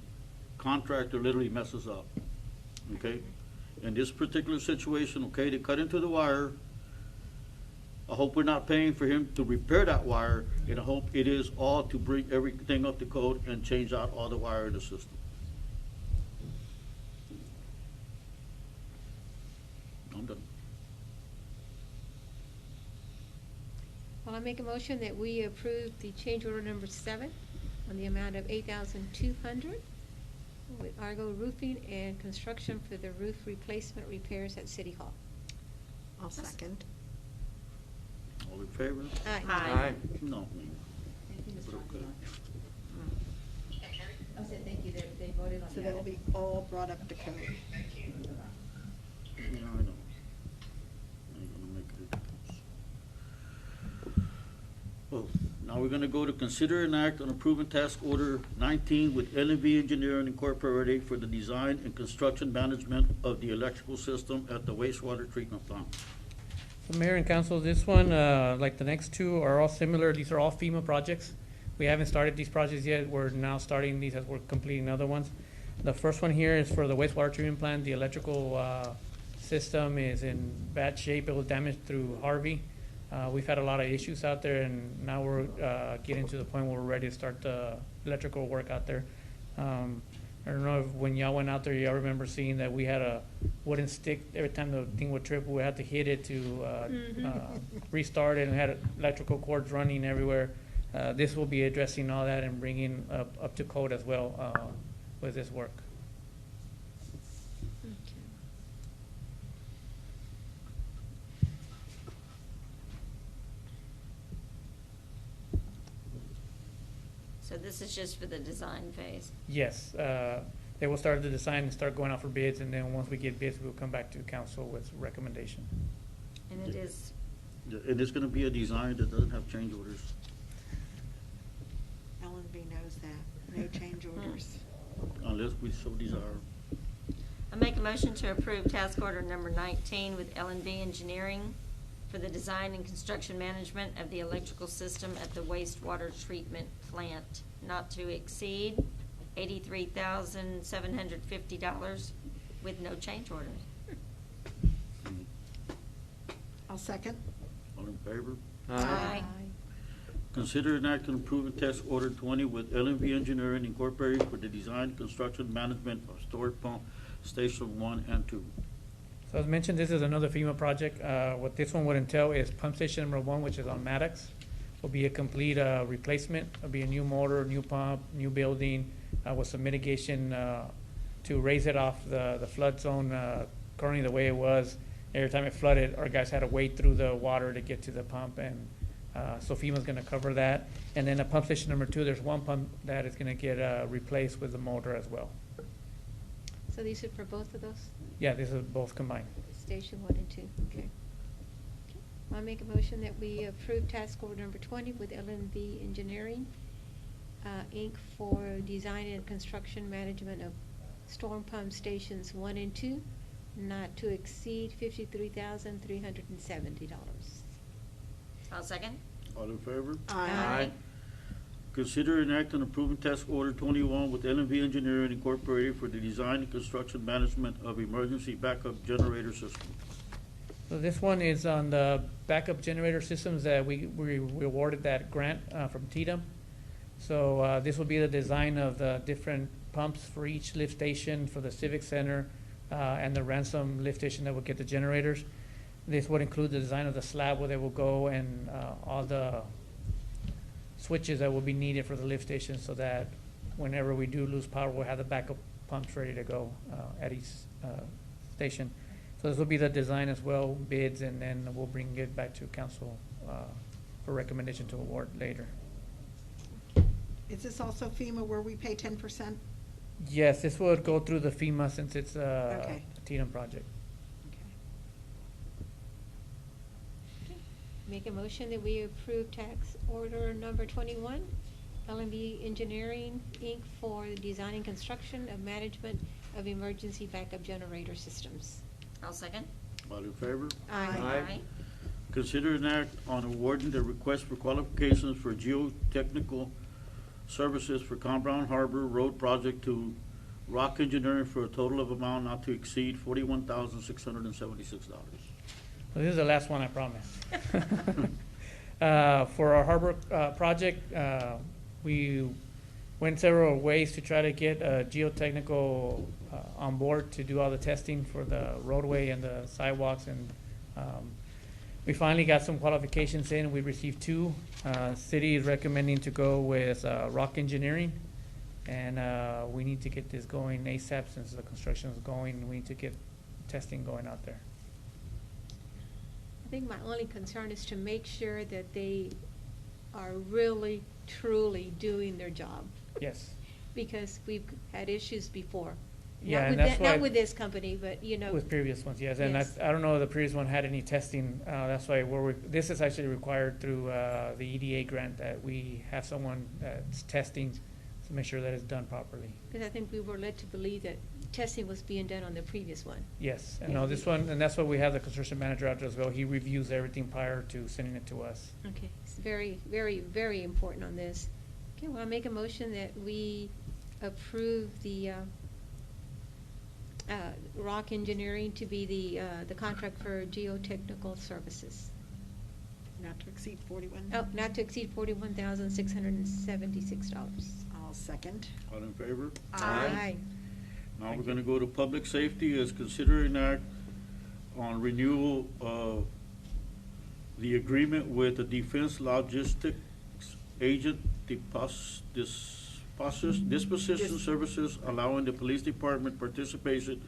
contractor literally messes up, okay? In this particular situation, okay, they cut into the wire. I hope we're not paying for him to repair that wire, and I hope it is all to bring everything up to code and change out all the wire in the system. I'm done. Well, I make a motion that we approve the change order number 7 on the amount of $8,200 with Argo Roofing and construction for the roof replacement repairs at City Hall. I'll second. All in favor? Aye. Aye. No. Thank you, Mr. Okay. I said thank you, they voted on that. So that'll be all brought up to code. Yeah, I know. I ain't gonna make it. Well, now we're gonna go to consider and act on approving task order 19 with L&V Engineering Incorporated for the design and construction management of the electrical system at the wastewater treatment plant. So Mayor and Council, this one, like the next two, are all similar. These are all FEMA projects. We haven't started these projects yet. We're now starting these as we're completing other ones. The first one here is for the wastewater treatment plant. The electrical system is in bad shape. It was damaged through Harvey. We've had a lot of issues out there, and now we're getting to the point where we're ready to start the electrical work out there. I don't know if when y'all went out there, y'all remember seeing that we had a wooden stick. Every time the thing would trip, we had to hit it to restart it, and we had electrical cords running everywhere. This will be addressing all that and bringing up to code as well with this work. So this is just for the design phase? Yes, they will start the design and start going out for bids, and then once we get bids, we'll come back to council with recommendation. And it is, And it's gonna be a design that doesn't have change orders. L&B knows that. No change orders. Unless we so desire. I make a motion to approve task order number 19 with L&B Engineering for the design and construction management of the electrical system at the wastewater treatment plant, not to exceed $83,750 with no change orders. I'll second. All in favor? Aye. Consider and act on approving task order 20 with L&V Engineering Incorporated for the design, construction, management of storage pump station 1 and 2. So as mentioned, this is another FEMA project. What this one would entail is pump station number 1, which is on Maddox. Will be a complete replacement. It'll be a new motor, new pump, new building, with some mitigation to raise it off the flood zone. Currently, the way it was, every time it flooded, our guys had to wade through the water to get to the pump, and so FEMA's going to cover that. And then at pump station number 2, there's one pump that is going to get replaced with the motor as well. So these are for both of those? Yeah, these are both combined. Station 1 and 2, okay. I make a motion that we approve task order number 20 with L&V Engineering, Inc. for design and construction management of storm pump stations 1 and 2, not to exceed $53,370. I'll second. All in favor? Aye. Consider and act on approving task order 21 with L&V Engineering Incorporated for the design and construction management of emergency backup generator system. So this one is on the backup generator systems that we awarded that grant from TDM. So this will be the design of the different pumps for each lift station for the Civic Center and the Ransom lift station that will get the generators. This would include the design of the slab where they will go and all the switches that will be needed for the lift station so that whenever we do lose power, we'll have the backup pumps ready to go at each station. So this will be the design as well, bids, and then we'll bring it back to council for recommendation to award later. Is this also FEMA where we pay 10%? Yes, this would go through the FEMA since it's Okay. a TDM project. Make a motion that we approve tax order number 21, L&B Engineering, Inc. for the design and construction of management of emergency backup generator systems. I'll second. All in favor? Aye. Consider an act on awarding the request for qualifications for geotechnical services for Compound Harbor Road project to Rock Engineering for a total of amount not to exceed $41,676. Well, this is the last one, I promise. For our harbor project, we went several ways to try to get geotechnical on board to do all the testing for the roadway and the sidewalks, and we finally got some qualifications in. We received 2. City is recommending to go with Rock Engineering, and we need to get this going ASAP since the construction is going. We need to get testing going out there. I think my only concern is to make sure that they are really, truly doing their job. Yes. Because we've had issues before. Yeah, Not and with that's that- why. Not with this company, but, you know. With previous ones, yes, and Yes. I don't know if the previous one had any testing, that's why this is actually required through, the EDA grant, that we have someone that's testing to make sure that it's done properly. Because I think we were led to believe that testing was being done on the previous one. Yes, and no, this one, and that's why we have the construction manager out there as well, he reviews everything prior to sending it to us. Okay, it's very, very, very important on this. Okay, well, I make a motion that we approve the Rock Engineering to be the contract for geotechnical services. Not to exceed 41? Oh, not to exceed $41,676. I'll second. All in favor? Aye. Now we're gonna go to public safety as consider an act on renewal of the agreement with the Defense Logistics Agent Disposition Services, allowing the police department participation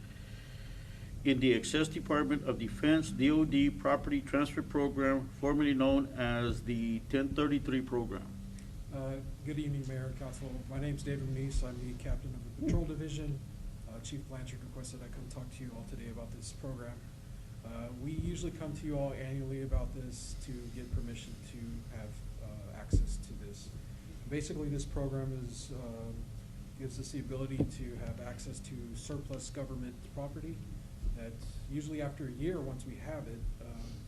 in the Access Department of Defense DoD Property Transfer Program, formerly known as the 1033 program. Good evening, Mayor and Council. My name's David Meese. I'm the captain of the Patrol Division. Chief Blanchard requested I come talk to you all today about this program. We usually come to you all annually about this to get permission to have access to this. Basically, this program gives us the ability to have access to surplus government property that usually after a year, once we have it,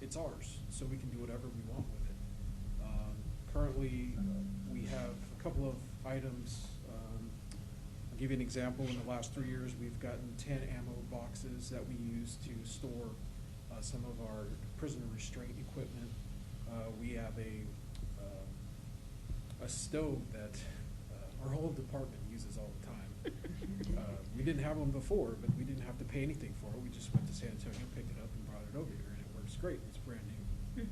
it's ours, so we can do whatever we want with it. Currently, we have a couple of items. I'll give you an example. In the last 3 years, we've gotten 10 ammo boxes that we use to store some of our prisoner restraint equipment. We have a stove that our whole department uses all the time. We didn't have one before, but we didn't have to pay anything for it. We just went to San Antonio, picked it up, and brought it over here, and it works great. It's brand new.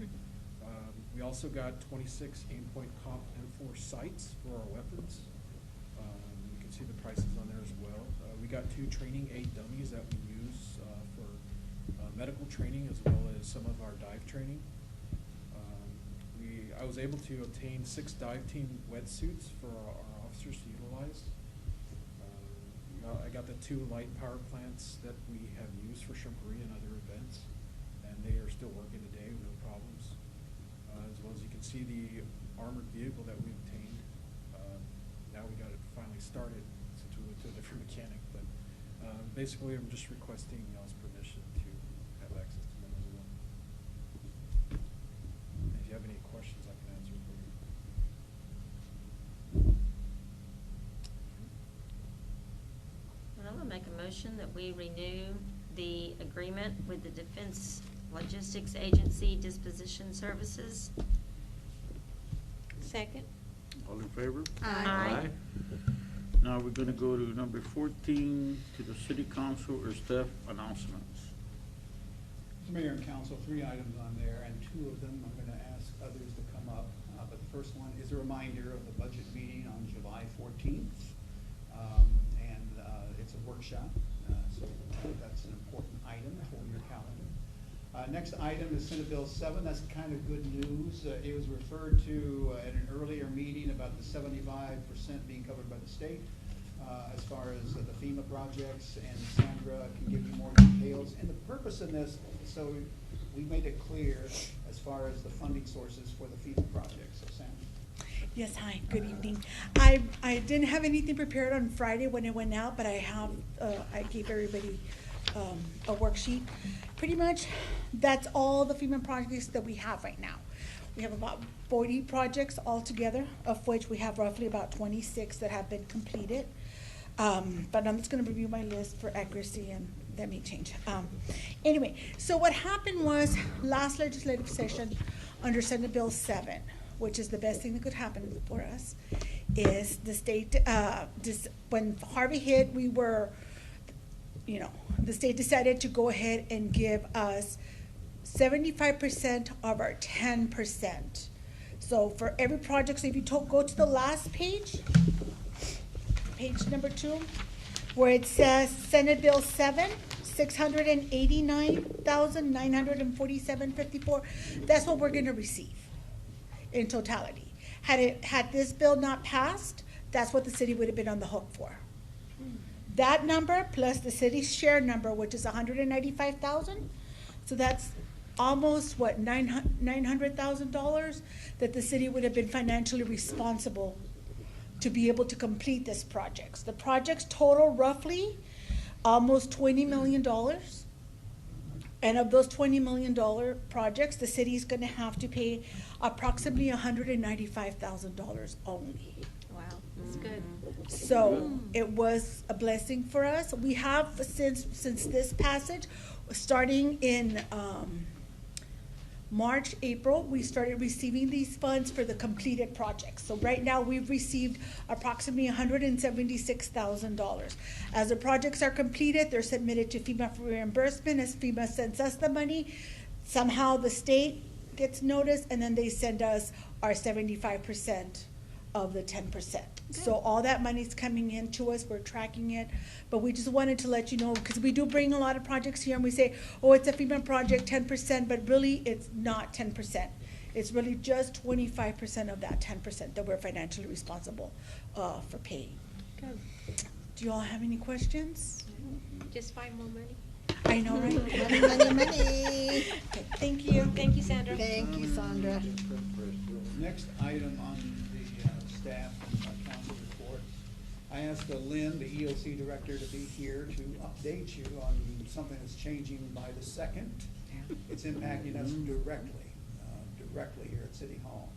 We also got 26 aim-point comp M4 sights for our weapons. You can see the prices on there as well. We got 2 training aid dummies that we use for medical training as well as some of our dive training. I was able to obtain 6 dive team wetsuits for our officers to utilize. I got the 2 light power plants that we have used for shrimpery and other events, and they are still working today, no problems. As well as you can see the armored vehicle that we obtained. Now we got it finally started since we went to a different mechanic, but basically I'm just requesting y'all's permission to have access to them as well. If you have any questions, I can answer for you. I'm gonna make a motion that we renew the agreement with the Defense Logistics Agency Disposition Services. Second. All in favor? Aye. Now we're gonna go to number 14, to the city council or staff announcements. Mr. Mayor and Council, 3 items on there, and 2 of them I'm going to ask others to come up. But the first one is a reminder of the budget meeting on July 14th. It's a workshop, so that's an important item for your calendar. Next item is Senate Bill 7. That's kind of good news. It was referred to at an earlier meeting about the 75% being covered by the state as far as the FEMA projects, and Sandra can give you more details. And the purpose in this, so we made it clear as far as the funding sources for the FEMA projects. So Sandra. Yes, hi, good evening. I didn't have anything prepared on Friday when it went out, but I have, I gave everybody a worksheet. Pretty much, that's all the FEMA projects that we have right now. We have about 40 projects altogether, of which we have roughly about 26 that have been completed. But I'm just gonna review my list for accuracy, and that may change. Anyway, so what happened was, last legislative session, under Senate Bill 7, which is the best thing that could happen for us, is the state, when Harvey hit, we were, the state decided to go ahead and give us 75% of our 10%. So for every project, so if you go to the last page, page number 2, where it says Senate Bill 7, $689,947.54, that's what we're gonna receive in totality. Had this bill not passed, that's what the city would have been on the hook for. That number plus the city's share number, which is $195,000, so that's almost what, $900,000 that the city would have been financially responsible to be able to complete this project. The projects total roughly almost $20 million. And of those $20 million projects, the city is going to have to pay approximately $195,000 only. Wow, that's good. So it was a blessing for us. We have, since this passage, starting in March, April, we started receiving these funds for the completed projects. So right now, we've received approximately $176,000. As the projects are completed, they're submitted to FEMA for reimbursement. As FEMA sends us the money, somehow the state gets notice, and then they send us our 75% of the 10%. So all that money's coming in to us, we're tracking it, but we just wanted to let you know, because we do bring a lot of projects here, and we say, oh, it's a FEMA project, 10%, but really, it's not 10%. It's really just 25% of that 10% that we're financially responsible for paying. Good. Do you all have any questions? Just find more money. I know, right? Money, money, money. Okay, thank you. Thank you, Sandra. Thank you, Sandra. Next item on the staff and council report. I asked Lynn, the EOC director, to be here to update you on something that's changing by the 2nd. It's impacting us directly here at City Hall,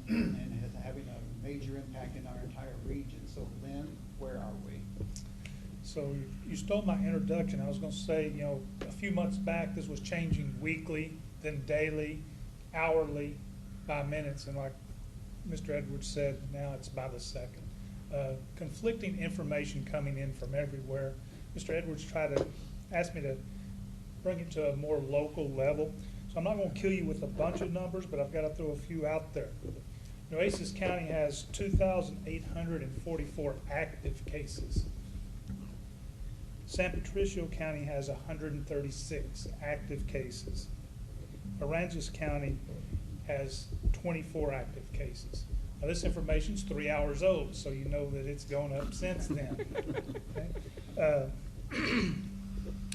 and is having a major impact in our entire region. So Lynn, where are we? So you stole my introduction. I was going to say, a few months back, this was changing weekly, then daily, hourly, by minutes, and like Mr. Edwards said, now it's by the second. Conflicting information coming in from everywhere. Mr. Edwards asked me to bring it to a more local level. So I'm not going to kill you with a bunch of numbers, but I've got to throw a few out there. Nueces County has 2,844 active cases. San Patricio County has 136 active cases. Aransas County has 24 active cases. Now, this information is 3 hours old, so you know that it's gone up since then. Okay?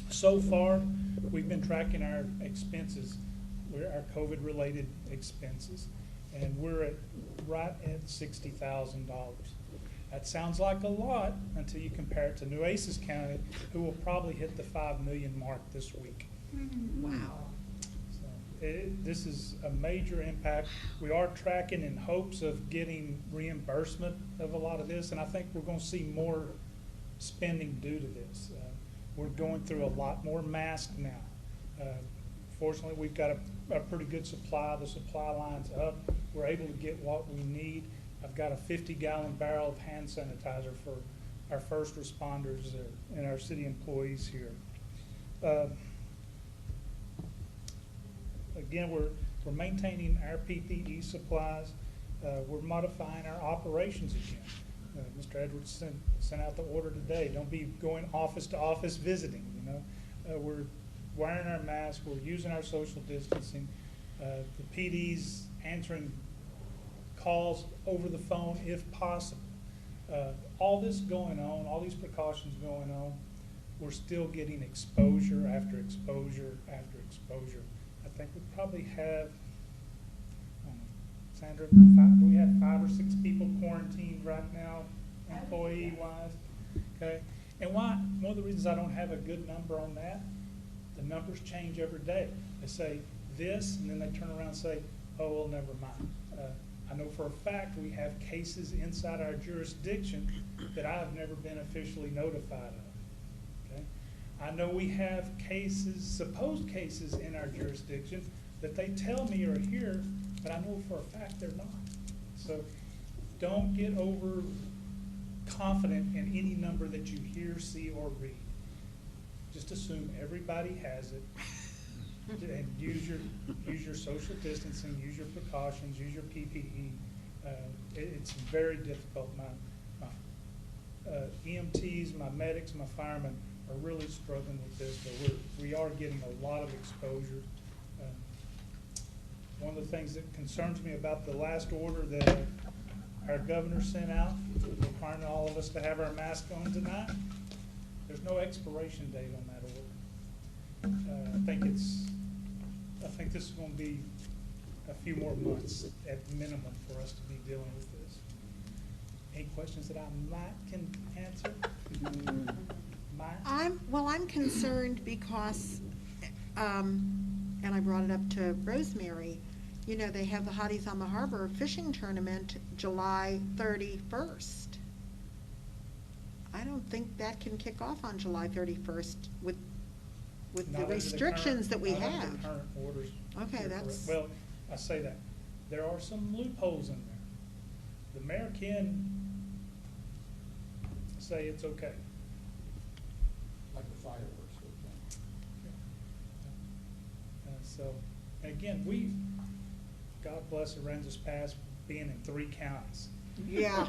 So far, we've been tracking our expenses, our COVID-related expenses, and we're right at $60,000. That sounds like a lot until you compare it to Nueces County, who will probably hit the 5 million mark this week. Wow. This is a major impact. We are tracking in hopes of getting reimbursement of a lot of this, and I think we're going to see more spending due to this. We're going through a lot more masks now Fortunately, we've got a pretty good supply. The supply line's up. We're able to get what we need. I've got a 50-gallon barrel of hand sanitizer for our first responders and our city employees here. Again, we're maintaining our PPE supplies. We're modifying our operations again. Mr. Edwards sent out the order today. Don't be going office to office visiting, you know. We're wearing our masks. We're using our social distancing. The PD's answering calls over the phone if possible. All this going on, all these precautions going on, we're still getting exposure after exposure after exposure. I think we probably have, Sandra, do we have 5 or 6 people quarantined right now, employee-wise? Okay, and one of the reasons I don't have a good number on that, the numbers change every day. They say this, and then they turn around and say, oh, well, never mind. I know for a fact we have cases inside our jurisdiction that I have never been officially notified of. Okay? I know we have cases, supposed cases in our jurisdiction that they tell me are here, but I know for a fact they're not. So don't get over confident in any number that you hear, see, or read. Just assume everybody has it. And use your social distancing, use your precautions, use your PPE. It's very difficult. My EMTs, my medics, my firemen are really struggling with this, but we are getting a lot of exposure. One of the things that concerns me about the last order that our governor sent out, requiring all of us to have our mask on tonight, there's no expiration date on that order. I think this is going to be a few more months at minimum for us to be dealing with this. Any questions that I might can answer? I'm concerned because, and I brought it up to Rosemary, you know, they have the Hotties on the Harbor fishing tournament July 31st. I don't think that can kick off on July 31st with the restrictions that we have. Not under the current orders. Okay, that's. Well, I say that. There are some loopholes in there. The mayor can say it's okay. Like the fireworks, for example. So, again, God bless Aransas Pass being in 3 counties. Yeah.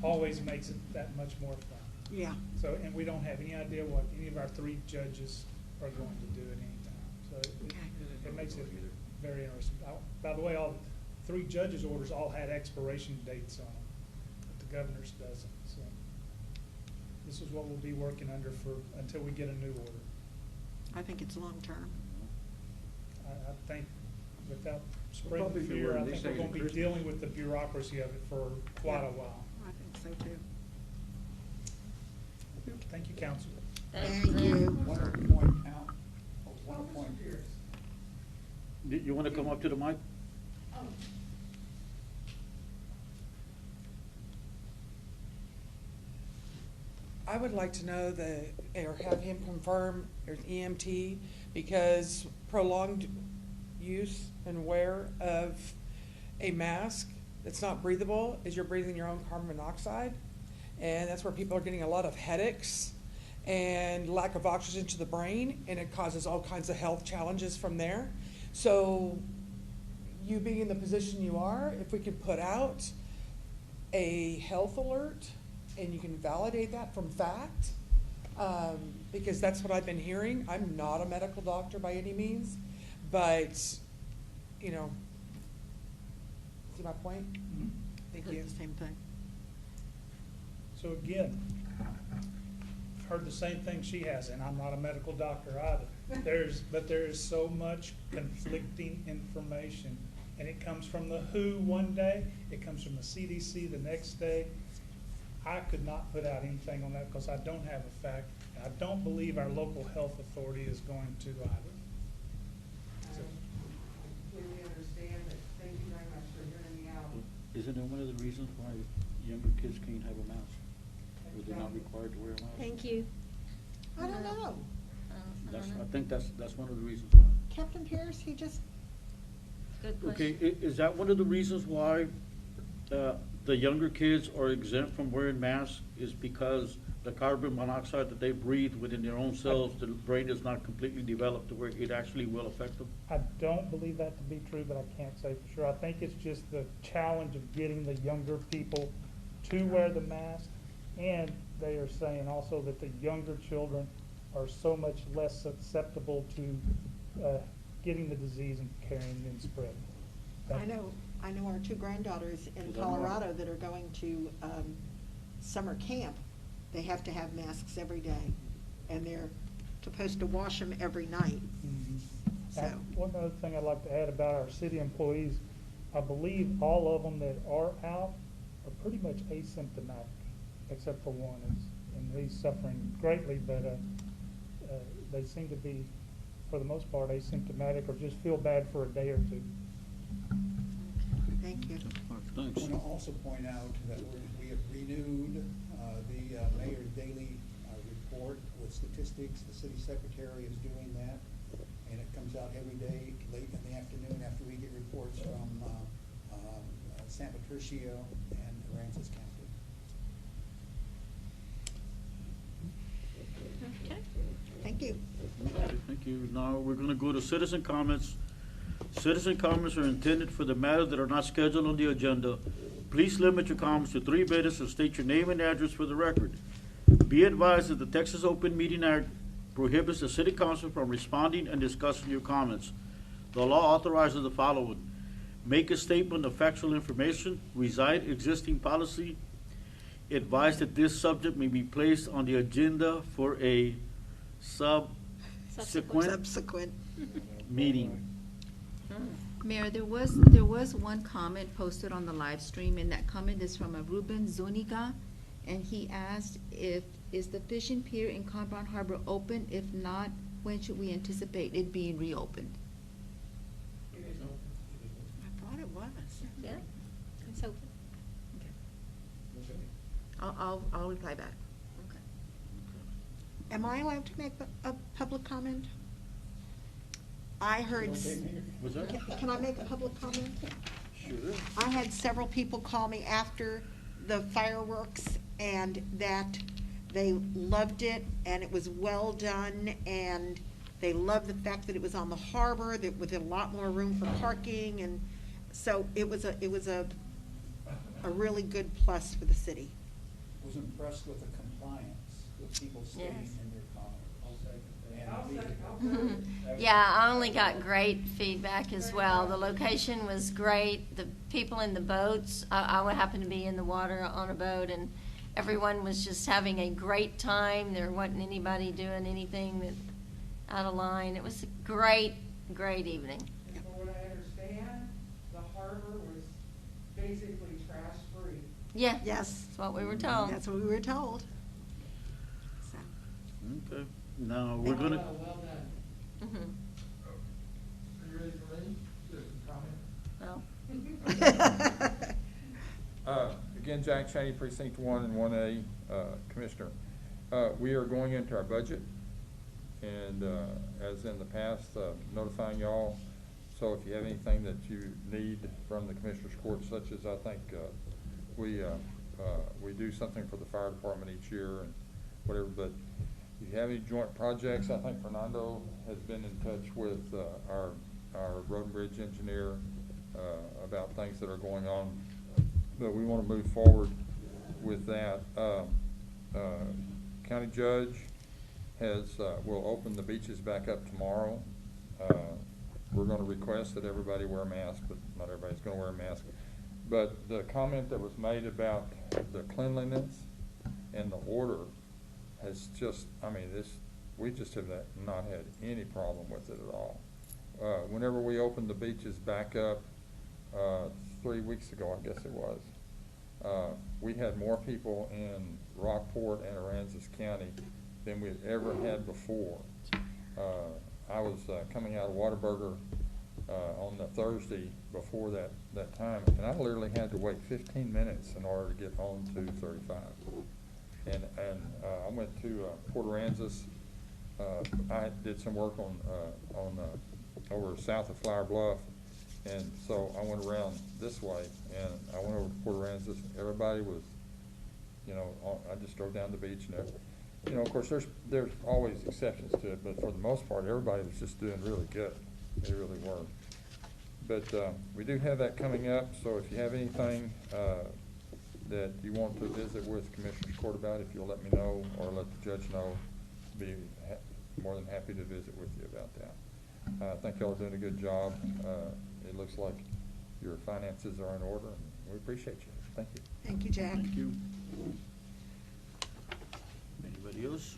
Always makes it that much more fun. Yeah. So, and we don't have any idea what any of our 3 judges are going to do at any time. So it makes it very interesting. By the way, all 3 judges' orders all had expiration dates on them, but the governor's doesn't. So this is what we'll be working under until we get a new order. I think it's long-term. I think without spreading fear, I think we're going to be dealing with the bureaucracy of it for quite a while. I think so too. Thank you, Council. Thank you. One point out, one point. You want to come up to the mic? I would like to know or have him confirm there's EMT, because prolonged use and wear of a mask that's not breathable is you're breathing your own carbon monoxide, and that's where people are getting a lot of headaches and lack of oxygen to the brain, and it causes all kinds of health challenges from there. So you being in the position you are, if we could put out a health alert and you can validate that from fact, because that's what I've been hearing. I'm not a medical doctor by any means, but, you know, see my point? Mm-hmm. Thank you. The same thing. So again, I've heard the same thing she has, and I'm not a medical doctor either. But there is so much conflicting information, and it comes from the WHO one day, it comes from the CDC the next day. I could not put out anything on that because I don't have a fact, and I don't believe our local health authority is going to either. I completely understand it. Thank you very much for hearing me out. Isn't that one of the reasons why younger kids can't have a mask? Or they're not required to wear a mask? Thank you. I don't know. I think that's one of the reasons. Captain Pierce, he just, Good Okay, question. is that one of the reasons why, the younger kids are exempt from wearing masks, is because the carbon monoxide that they breathe within their own cells, the brain is not completely developed to where it actually will affect them? I don't believe that to be true, but I can't say for sure. I think it's just the challenge of getting the younger people to wear the mask. And they are saying also that the younger children are so much less susceptible to getting the disease and carrying and spreading. I know our two granddaughters in Is that right? Colorado that are going to summer camp. They have to have masks every day, and they're supposed to wash them every night. So, One other thing I'd like to add about our city employees, I believe all of them that are out are pretty much asymptomatic, except for one, and he's suffering greatly, but they seem to be, for the most part, asymptomatic or just feel bad for a day or two. thank you. I want to also point out that we have renewed the mayor's daily report with statistics. The city secretary is doing that, and it comes out every day late in the afternoon after we get reports from San Patricio and Aransas County. Okay. Thank you. Okay, thank you. Now, we're gonna go to citizen comments. Citizen comments are intended for the matters that are not scheduled on the agenda. Please limit your comments to 3 minutes and state your name and address for the record. Be advised that the Texas Open Meeting Act prohibits the city council from responding and discussing your comments. The law authorizes the following: make a statement of factual information, recite existing policy, advise that this subject may be placed on the agenda for a subsequent meeting. Mayor, there was one comment posted on the live stream, and that comment is from a Ruben Zuniga, and he asked is the fishing pier in Compound Harbor open? If not, when should we anticipate it being reopened? I thought it was. Yeah, it's open. I'll reply back. Am I allowed to make a public comment? I heard. Was that? Can I make a public comment? Sure. I had several people call me after the fireworks and that they loved it and it was well done and they loved the fact that it was on the harbor, that with a lot more room for parking, and so it was a really good plus for the city. Was impressed with the compliance, with people staying in their cars. Yeah, I only got great feedback as well. The location was great. The people in the boats, I happened to be in the water on a boat, and everyone was just having a great time. There wasn't anybody doing anything that out of line. It was a great, great evening. And from what I understand, the harbor was basically trash-free. Yeah. Yes. That's what we were told. That's what we were told. So. Okay, now, we're gonna, Well done. Mhm. Are you ready for me to comment? Well. Again, Jack Cheney, Precinct 1 and 1A, Commissioner. We are going into our budget, and as in the past, notifying y'all. So if you have anything that you need from the Commissioner's Court, such as I think we do something for the fire department each year and whatever, but if you have any joint projects, I think Fernando has been in touch with our road and bridge engineer about things that are going on. But we want to move forward with that. County judge will open the beaches back up tomorrow. We're going to request that everybody wear a mask, but not everybody's going to wear a mask. But the comment that was made about the cleanliness and the order has just, I mean, we just have not had any problem with it at all. Whenever we opened the beaches back up 3 weeks ago, I guess it was, we had more people in Rockport and Aransas County than we had ever had before. I was coming out of Whataburger on the Thursday before that time, and I literally had to wait 15 minutes in order to get on to 35. And I went to Port Aransas I did some work on over south of Flower Bluff, and so I went around this way, and I went over to Port Aransas. Everybody was, I just drove down the beach, and of course, there's always exceptions to it, but for the most part, everybody was just doing really good. They really were. But we do have that coming up, so if you have anything that you want to visit with Commissioners Court about, if you'll let me know or let the judge know, be more than happy to visit with you about that. I think y'all are doing a good job. It looks like your finances are in order, and we appreciate you. Thank you. Thank you, Jack. Thank you. Anybody else?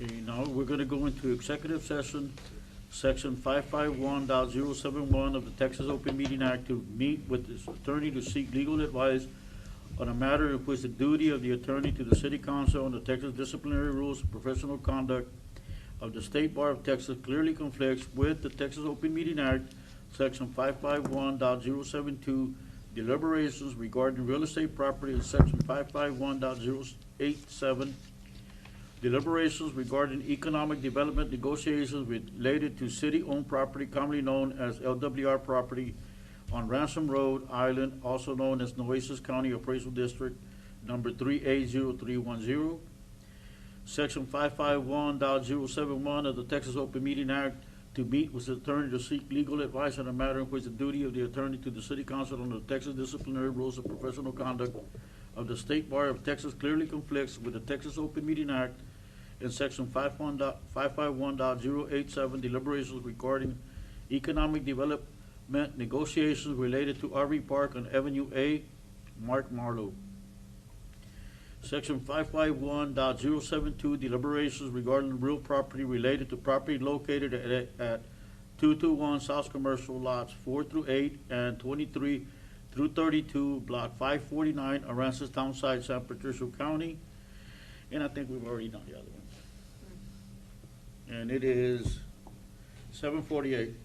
Okay, now we're gonna go into executive session, section 551.071 of the Texas Open Meeting Act, to meet with his attorney to seek legal advice on a matter in which the duty of the attorney to the city council on the Texas disciplinary rules of professional conduct of the State Bar of Texas clearly conflicts with the Texas Open Meeting Act, section 551.072, deliberations regarding real estate property, and section 551.087, deliberations regarding economic development negotiations related to city-owned property commonly known as LWR property on Ransom Road, Island, also known as Nueces County Appraisal District, number 380310. Section 551.071 of the Texas Open Meeting Act, to meet with the attorney to seek legal advice on a matter in which the duty of the attorney to the city council under the Texas disciplinary rules of professional conduct of the State Bar of Texas clearly conflicts with the Texas Open Meeting Act, and section 551.087, deliberations regarding economic development negotiations related to RV Park on Avenue A, Mark Marlowe. Section 551.072, deliberations regarding real property related to property located at 221 South Commercial lots 4 through 8 and 23 through 32, block 549, Aransas Townsite, San Patricio County. And I think we've already done the other one. And it is 7:48.